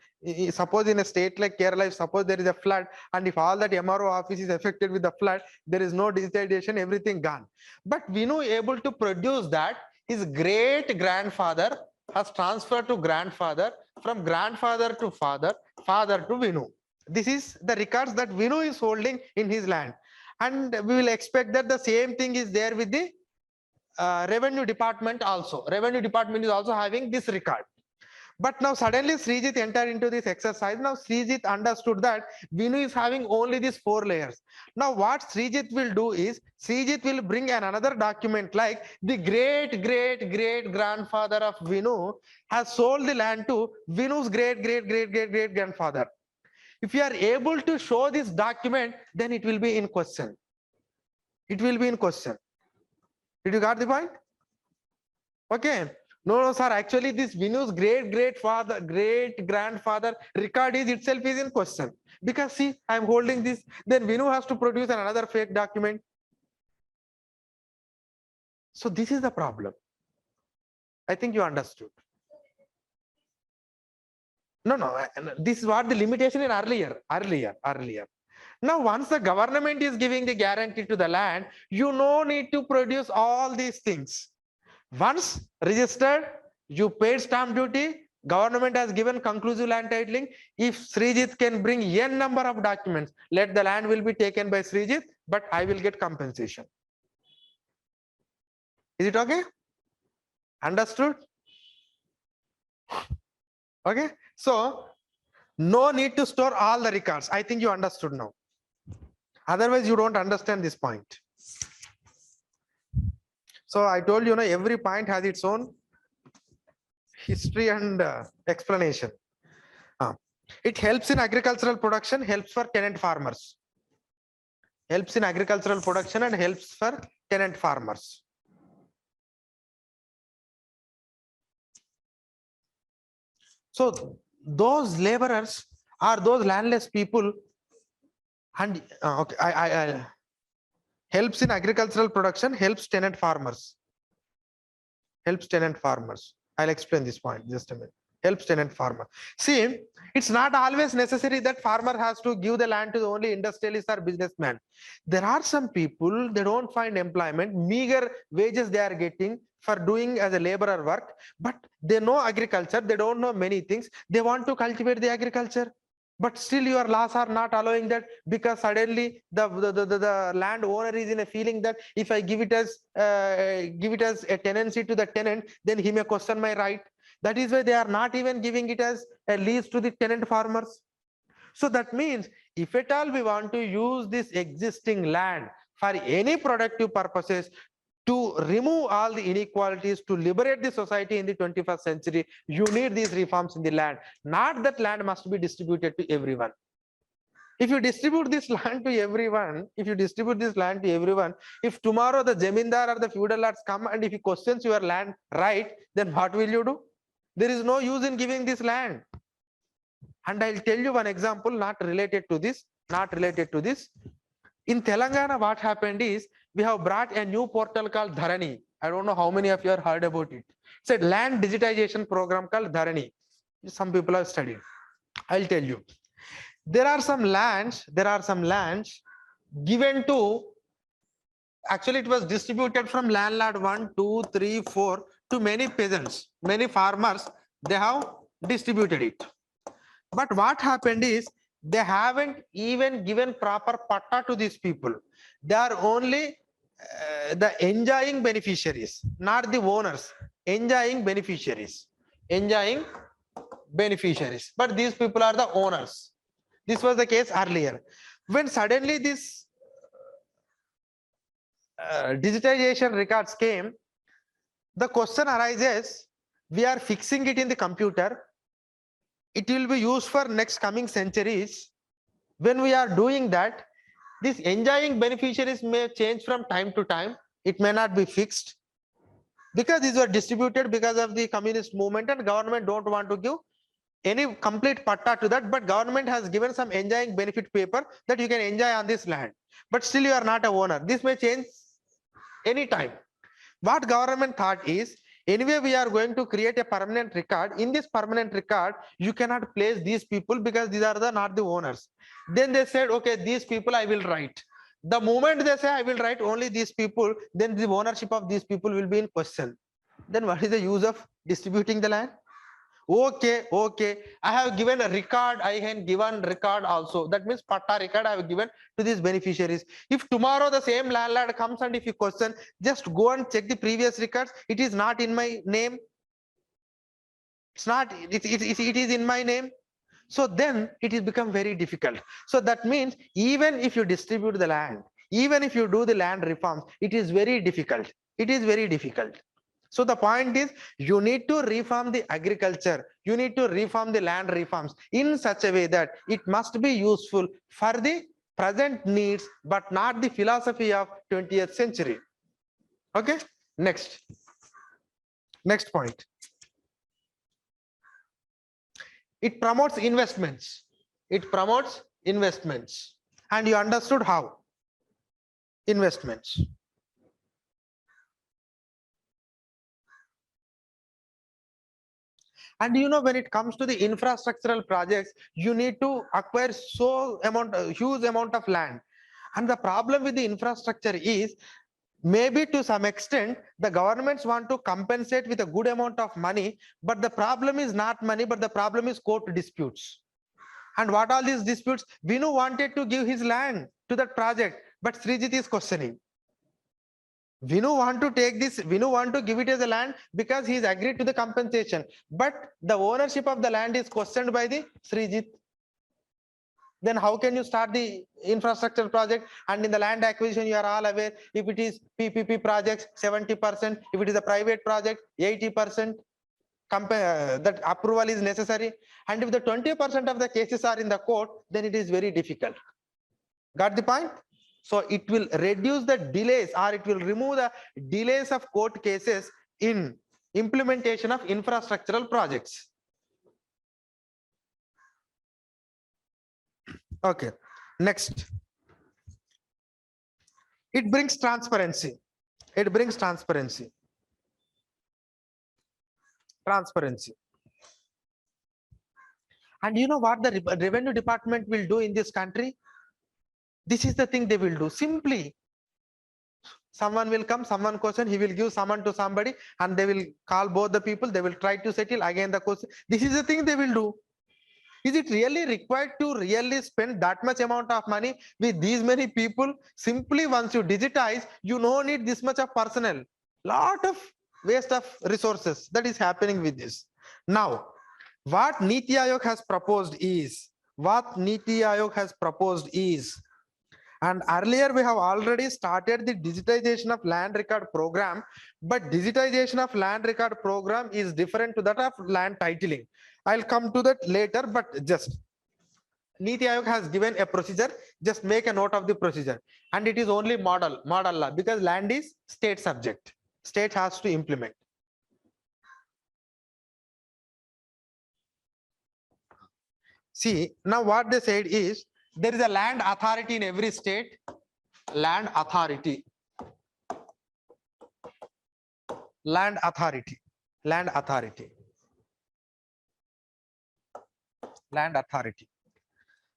suppose in a state like Kerala, suppose there is a flood, and if all that MRO office is affected with the flood, there is no digitization, everything gone. But Vinu able to produce that, his great grandfather has transferred to grandfather, from grandfather to father, father to Vinu. This is the records that Vinu is holding in his land. And we will expect that the same thing is there with the revenue department also. Revenue department is also having this record. But now suddenly Srijit entered into this exercise. Now Srijit understood that Vinu is having only these 4 layers. Now what Srijit will do is, Srijit will bring another document like the great grandfather of Vinu has sold the land to Vinu's great grandfather. If you are able to show this document, then it will be in question. Did you got the point? Okay. No, sir. Actually, this Vinu's great grandfather record is itself is in question. Because see, I am holding this. Then Vinu has to produce another fake document. So this is the problem. I think you understood. No, this is what the limitation in earlier. Now, once the government is giving the guarantee to the land, you no need to produce all these things. Once registered, you paid stamp duty, government has given conclusive land titling. If Srijit can bring n number of documents, let the land will be taken by Srijit, but I will get compensation. Is it okay? Understood? Okay, so no need to store all the records. I think you understood now. Otherwise, you don't understand this point. So I told you, every point has its own history and explanation. It helps in agricultural production, helps for tenant farmers. Helps in agricultural production and helps for tenant farmers. So those laborers are those landless people, and okay, I helps in agricultural production, helps tenant farmers. Helps tenant farmers. I'll explain this point just a minute. Helps tenant farmer. See, it's not always necessary that farmer has to give the land to the only industrialist or businessman. There are some people, they don't find employment, meager wages they are getting for doing as a laborer work, but they know agriculture, they don't know many things, they want to cultivate the agriculture, but still your laws are not allowing that, because suddenly the land owner is in a feeling that if I give it as a tenancy to the tenant, then he may question my right. That is why they are not even giving it as a lease to the tenant farmers. So that means if at all we want to use this existing land for any productive purposes, to remove all the inequalities, to liberate the society in the 21st century, you need these reforms in the land. Not that land must be distributed to everyone. If you distribute this land to everyone, if tomorrow the Jamindar or the feudal lords come and if he questions your land right, then what will you do? There is no use in giving this land. And I'll tell you one example, not related to this. In Telangana, what happened is, we have brought a new portal called Dharani. I don't know how many of you have heard about it. It's a land digitization program called Dharani. Some people have studied. I'll tell you. There are some lands given to, actually it was distributed from landlord 1, 2, 3, 4 to many peasants, many farmers, they have distributed it. But what happened is, they haven't even given proper patta to these people. They are only the enjoying beneficiaries, not the owners. Enjoying beneficiaries. But these people are the owners. This was the case earlier. When suddenly this digitization records came, the question arises, we are fixing it in the computer. It will be used for next coming centuries. When we are doing that, these enjoying beneficiaries may change from time to time. It may not be fixed, because these were distributed because of the communist movement, and government don't want to give any complete patta to that, but government has given some enjoying benefit paper that you can enjoy on this land, but still you are not a owner. This may change anytime. What government thought is, anyway we are going to create a permanent record. In this permanent record, you cannot place these people because these are not the owners. Then they said, okay, these people I will write. The moment they say I will write only these people, then the ownership of these people will be in question. Then what is the use of distributing the land? Okay, I have given a record, I have given record also. That means patta record I have given to these beneficiaries. If tomorrow the same landlord comes and if you question, just go and check the previous records. It is not in my name. It's not, it is in my name. So then it is become very difficult. So that means even if you distribute the land, even if you do the land reforms, it is very difficult. So the point is, you need to reform the agriculture, you need to reform the land reforms in such a way that it must be useful for the present needs, but not the philosophy of 20th century. Okay, next point. It promotes investments. And you understood how? Investments. And you know, when it comes to the infrastructural projects, you need to acquire huge amount of land. And the problem with the infrastructure is, maybe to some extent, the governments want to compensate with a good amount of money, but the problem is not money, but the problem is court disputes. And what are these disputes? Vinu wanted to give his land to that project, but Srijit is questioning. Vinu want to take this, Vinu want to give it as a land because he's agreed to the compensation, but the ownership of the land is questioned by the Srijit. Then how can you start the infrastructure project? And in the land acquisition, you are all aware, if it is PPP projects, 70%, if it is a private project, 80%, that approval is necessary. And if the 20% of the cases are in the court, then it is very difficult. Got the point? So it will reduce the delays, or it will remove the delays of court cases in implementation of infrastructural projects. Okay, next. It brings transparency. It brings transparency. Transparency. And you know what the revenue department will do in this country? This is the thing they will do. Simply, someone will come, someone question, he will give someone to somebody, and they will call both the people, they will try to settle again the question. This is the thing they will do. Is it really required to really spend that much amount of money with these many people? Simply once you digitize, you don't need this much of personnel. Lot of waste of resources that is happening with this. Now, what Niti Aayog has proposed is, and earlier we have already started the digitization of land record program, but digitization of land record program is different to that of land titling. I'll come to that later, but just Niti Aayog has given a procedure. Just make a note of the procedure, and it is only model law, because land is state subject. State has to implement. See, now what they said is, there is a land authority in every state. Land authority. Land authority. Land authority. Land authority.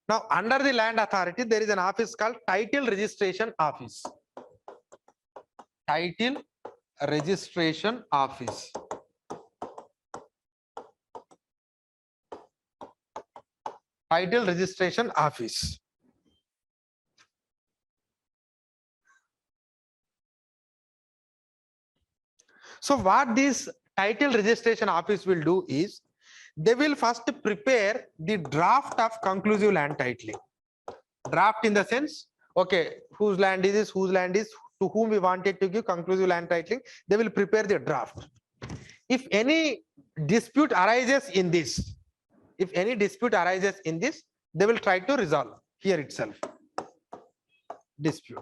Now, under the land authority, there is an office called Title Registration Office. Title Registration Office. Title Registration Office. So what this Title Registration Office will do is, they will first prepare the draft of conclusive land titling. Draft in the sense, okay, whose land is this, whose land is, to whom we wanted to give conclusive land titling. They will prepare the draft. If any dispute arises in this, they will try to resolve here itself. Dispute.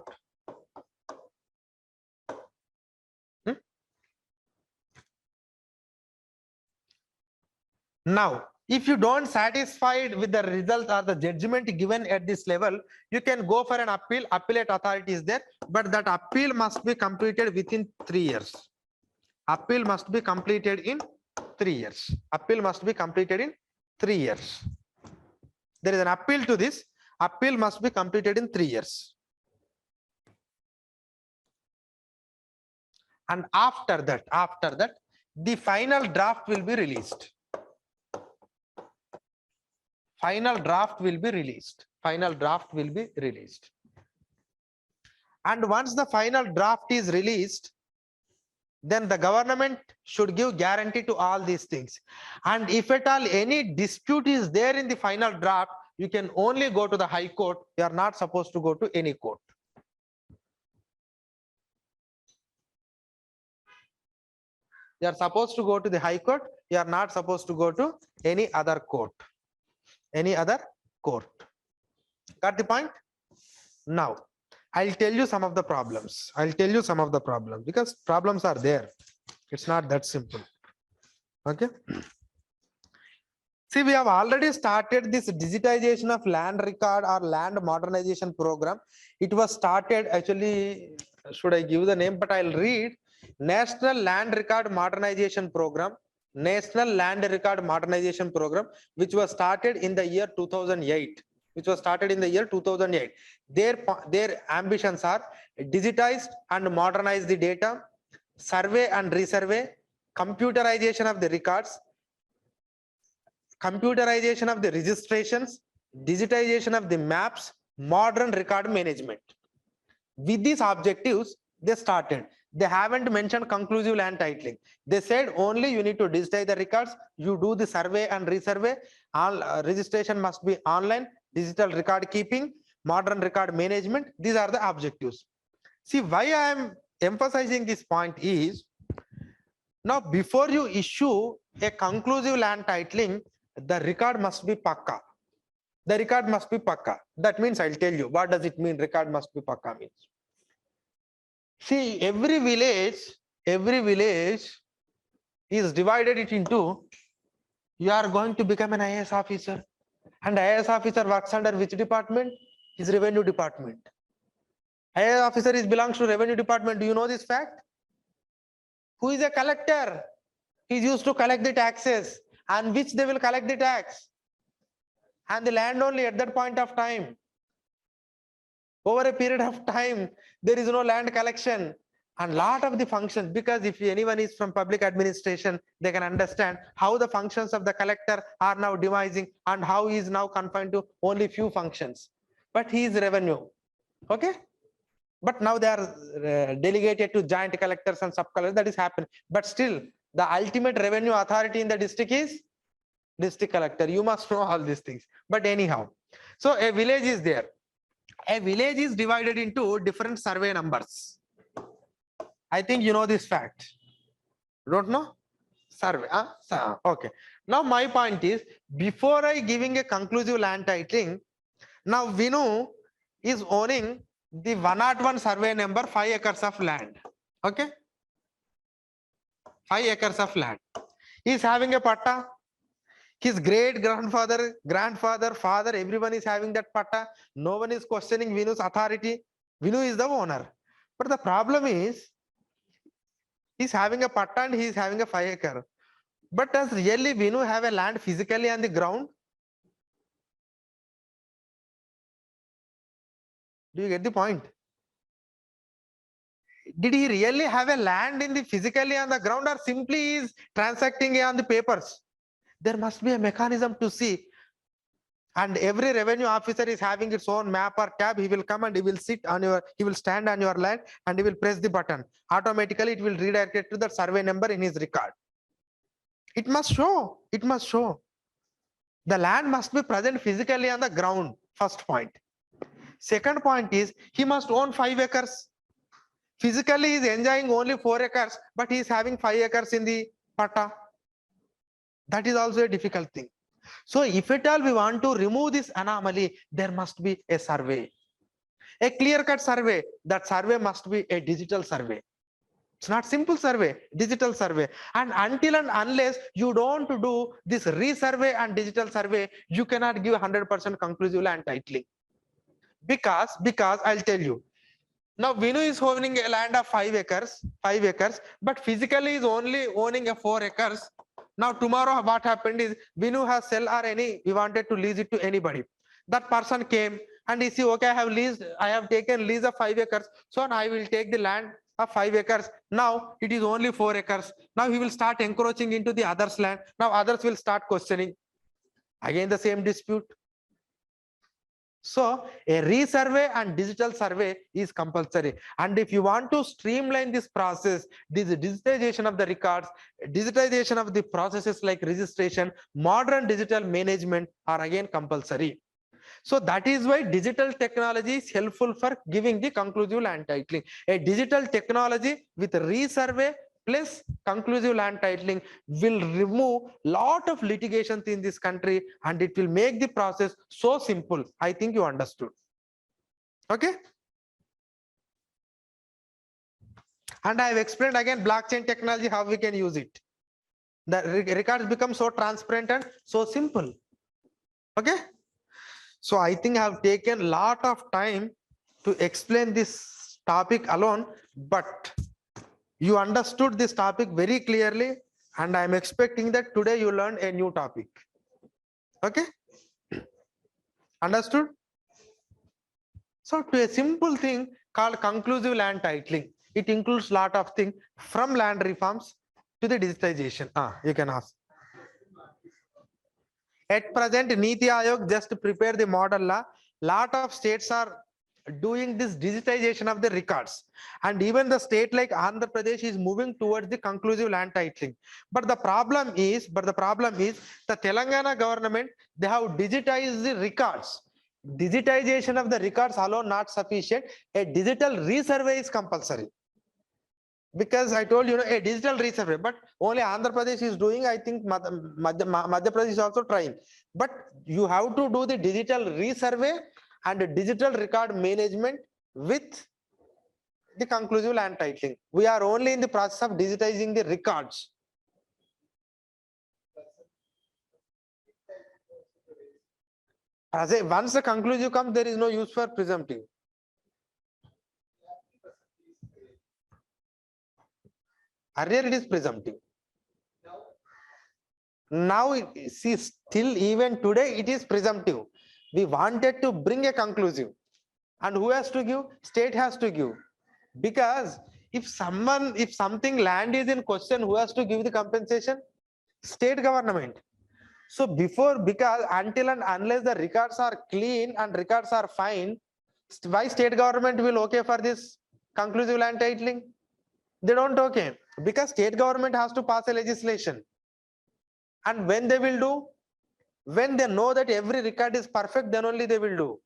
Now, if you don't satisfied with the result or the judgment given at this level, you can go for an appeal. Appellate authority is there, but that appeal must be completed within 3 years. Appeal must be completed in 3 years. Appeal must be completed in 3 years. There is an appeal to this. Appeal must be completed in 3 years. And after that, the final draft will be released. Final draft will be released. And once the final draft is released, then the government should give guarantee to all these things. And if at all any dispute is there in the final draft, you can only go to the High Court. You are not supposed to go to any court. You are supposed to go to the High Court. You are not supposed to go to any other court. Got the point? Now, I'll tell you some of the problems. Because problems are there. It's not that simple. Okay. See, we have already started this digitization of land record or land modernization program. It was started, actually, should I give the name? But I'll read. National Land Record Modernization Program. National Land Record Modernization Program, which was started in the year 2008. Their ambitions are digitize and modernize the data, survey and resurvey, computerization of the records, computerization of the registrations, digitization of the maps, modern record management. With these objectives, they started. They haven't mentioned conclusive land titling. They said only you need to digitize the records, you do the survey and resurvey, all registration must be online, digital record keeping, modern record management. These are the objectives. See, why I am emphasizing this point is, now before you issue a conclusive land titling, the record must be pakka. The record must be pakka. That means I'll tell you what does it mean record must be pakka means. See, every village is divided it into, you are going to become an IAS officer, and IAS officer works under which department? His revenue department. IAS officer belongs to revenue department. Do you know this fact? Who is a collector? He is used to collect the taxes, and which they will collect the tax, and the land only at that point of time. Over a period of time, there is no land collection and lot of the functions, because if anyone is from public administration, they can understand how the functions of the collector are now demising and how he is now confined to only few functions. But he is revenue. Okay? But now they are delegated to joint collectors and sub collectors. That is happening. But still, the ultimate revenue authority in the district is district collector. You must know all these things. But anyhow, so a village is there. A village is divided into different survey numbers. I think you know this fact. Don't know? Survey. Okay. Now my point is, before I giving a conclusive land titling, now Vinu is owning the 101 survey number, 5 acres of land. Okay? 5 acres of land. He is having a patta. His great grandfather, father, everyone is having that patta. No one is questioning Vinu's authority. Vinu is the owner. But the problem is, he's having a patta and he is having a 5 acre. But does really Vinu have a land physically on the ground? Do you get the point? Did he really have a land in the physically on the ground, or simply is transacting on the papers? There must be a mechanism to see. And every revenue officer is having its own map or tab. He will come and he will stand on your land and he will press the button. Automatically it will redirect it to the survey number in his record. It must show. The land must be present physically on the ground. First point. Second point is, he must own 5 acres. Physically he is enjoying only 4 acres, but he is having 5 acres in the patta. That is also a difficult thing. So if at all we want to remove this anomaly, there must be a survey, a clear-cut survey. That survey must be a digital survey. It's not simple survey, digital survey. And until and unless you don't do this resurvey and digital survey, you cannot give 100% conclusive land titling. Because I'll tell you. Now Vinu is owning a land of 5 acres, but physically is only owning a 4 acres. Now tomorrow what happened is, Vinu has sell or we wanted to lease it to anybody. That person came and he said, okay, I have taken lease of 5 acres. So now I will take the land of 5 acres. Now it is only 4 acres. Now he will start encroaching into the others' land. Now others will start questioning. Again the same dispute. So a resurvey and digital survey is compulsory. And if you want to streamline this process, this digitization of the records, digitization of the processes like registration, modern digital management are again compulsory. So that is why digital technology is helpful for giving the conclusive land titling. A digital technology with resurvey plus conclusive land titling will remove lot of litigations in this country, and it will make the process so simple. I think you understood. Okay. And I have explained again blockchain technology, how we can use it. The records become so transparent and so simple. Okay. So I think I have taken a lot of time to explain this topic alone, but you understood this topic very clearly, And I'm expecting that today you learned a new topic. Okay? Understood? So to a simple thing called conclusive land titling, it includes lot of things from land reforms to the digitization. You can ask. At present, Niti Aayog just prepare the model law. Lot of states are doing this digitization of the records, and even the state like Andhra Pradesh is moving towards the conclusive land titling. But the problem is the Telangana government, they have digitized the records. Digitization of the records alone not sufficient. A digital resurvey is compulsory. Because I told you, a digital resurvey, but only Andhra Pradesh is doing. I think Madhya Pradesh is also trying. But you have to do the digital resurvey and digital record management with the conclusive land titling. We are only in the process of digitizing the records. Once the conclusive comes, there is no use for presumptive. Earlier it is presumptive. Now, see, still even today it is presumptive. We wanted to bring a conclusive. And who has to give? State has to give. Because if something land is in question, who has to give the compensation? State government. So because until and unless the records are clean and records are fine, why state government will okay for this conclusive land titling? They don't okay, because state government has to pass a legislation. And when they will do? When they know that every record is perfect, then only they will do.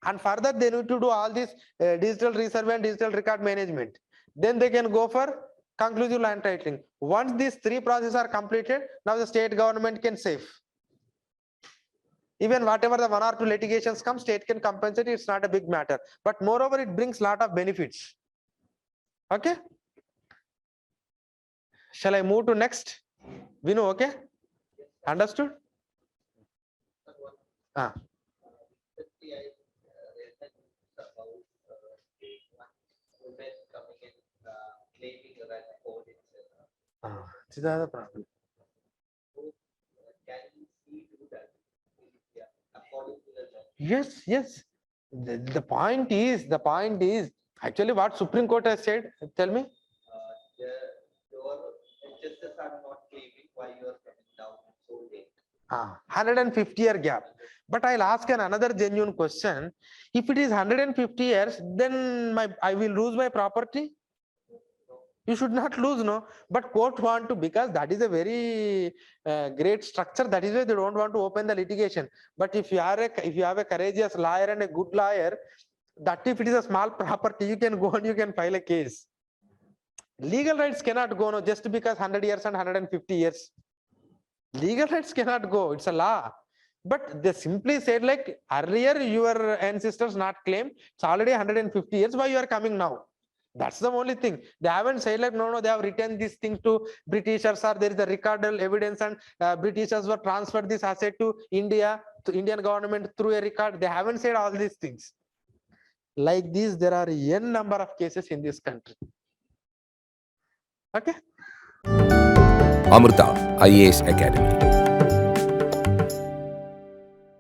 And further, they need to do all this digital resurvey and digital record management. Then they can go for conclusive land titling. Once these three processes are completed, now the state government can save. Even whatever the 1 or 2 litigations come, state can compensate. It's not a big matter. But moreover, it brings lot of benefits. Okay? Shall I move to next? Vinu, okay? Understood? This is the problem. Yes. The point is actually what Supreme Court has said. Tell me. Your ancestors are not claiming why you are coming down so late. 150-year gap. But I'll ask another genuine question. If it is 150 years, then I will lose my property? You should not lose, no. But court want to, because that is a very great structure. That is why they don't want to open the litigation. But if you have a courageous lawyer and a good lawyer, that if it is a small property, you can go and you can file a case. Legal rights cannot go, no, just because 100 years and 150 years. Legal rights cannot go. It's a law. But they simply said like earlier your ancestors not claim. It's already 150 years. Why you are coming now? That's the only thing. They haven't said like no, they have written these things to Britishers, or there is a recordal evidence and Britishers were transferred this asset to India, to Indian government through a record. They haven't said all these things. Like this, there are n number of cases in this country. Okay. Amrita IAS Academy.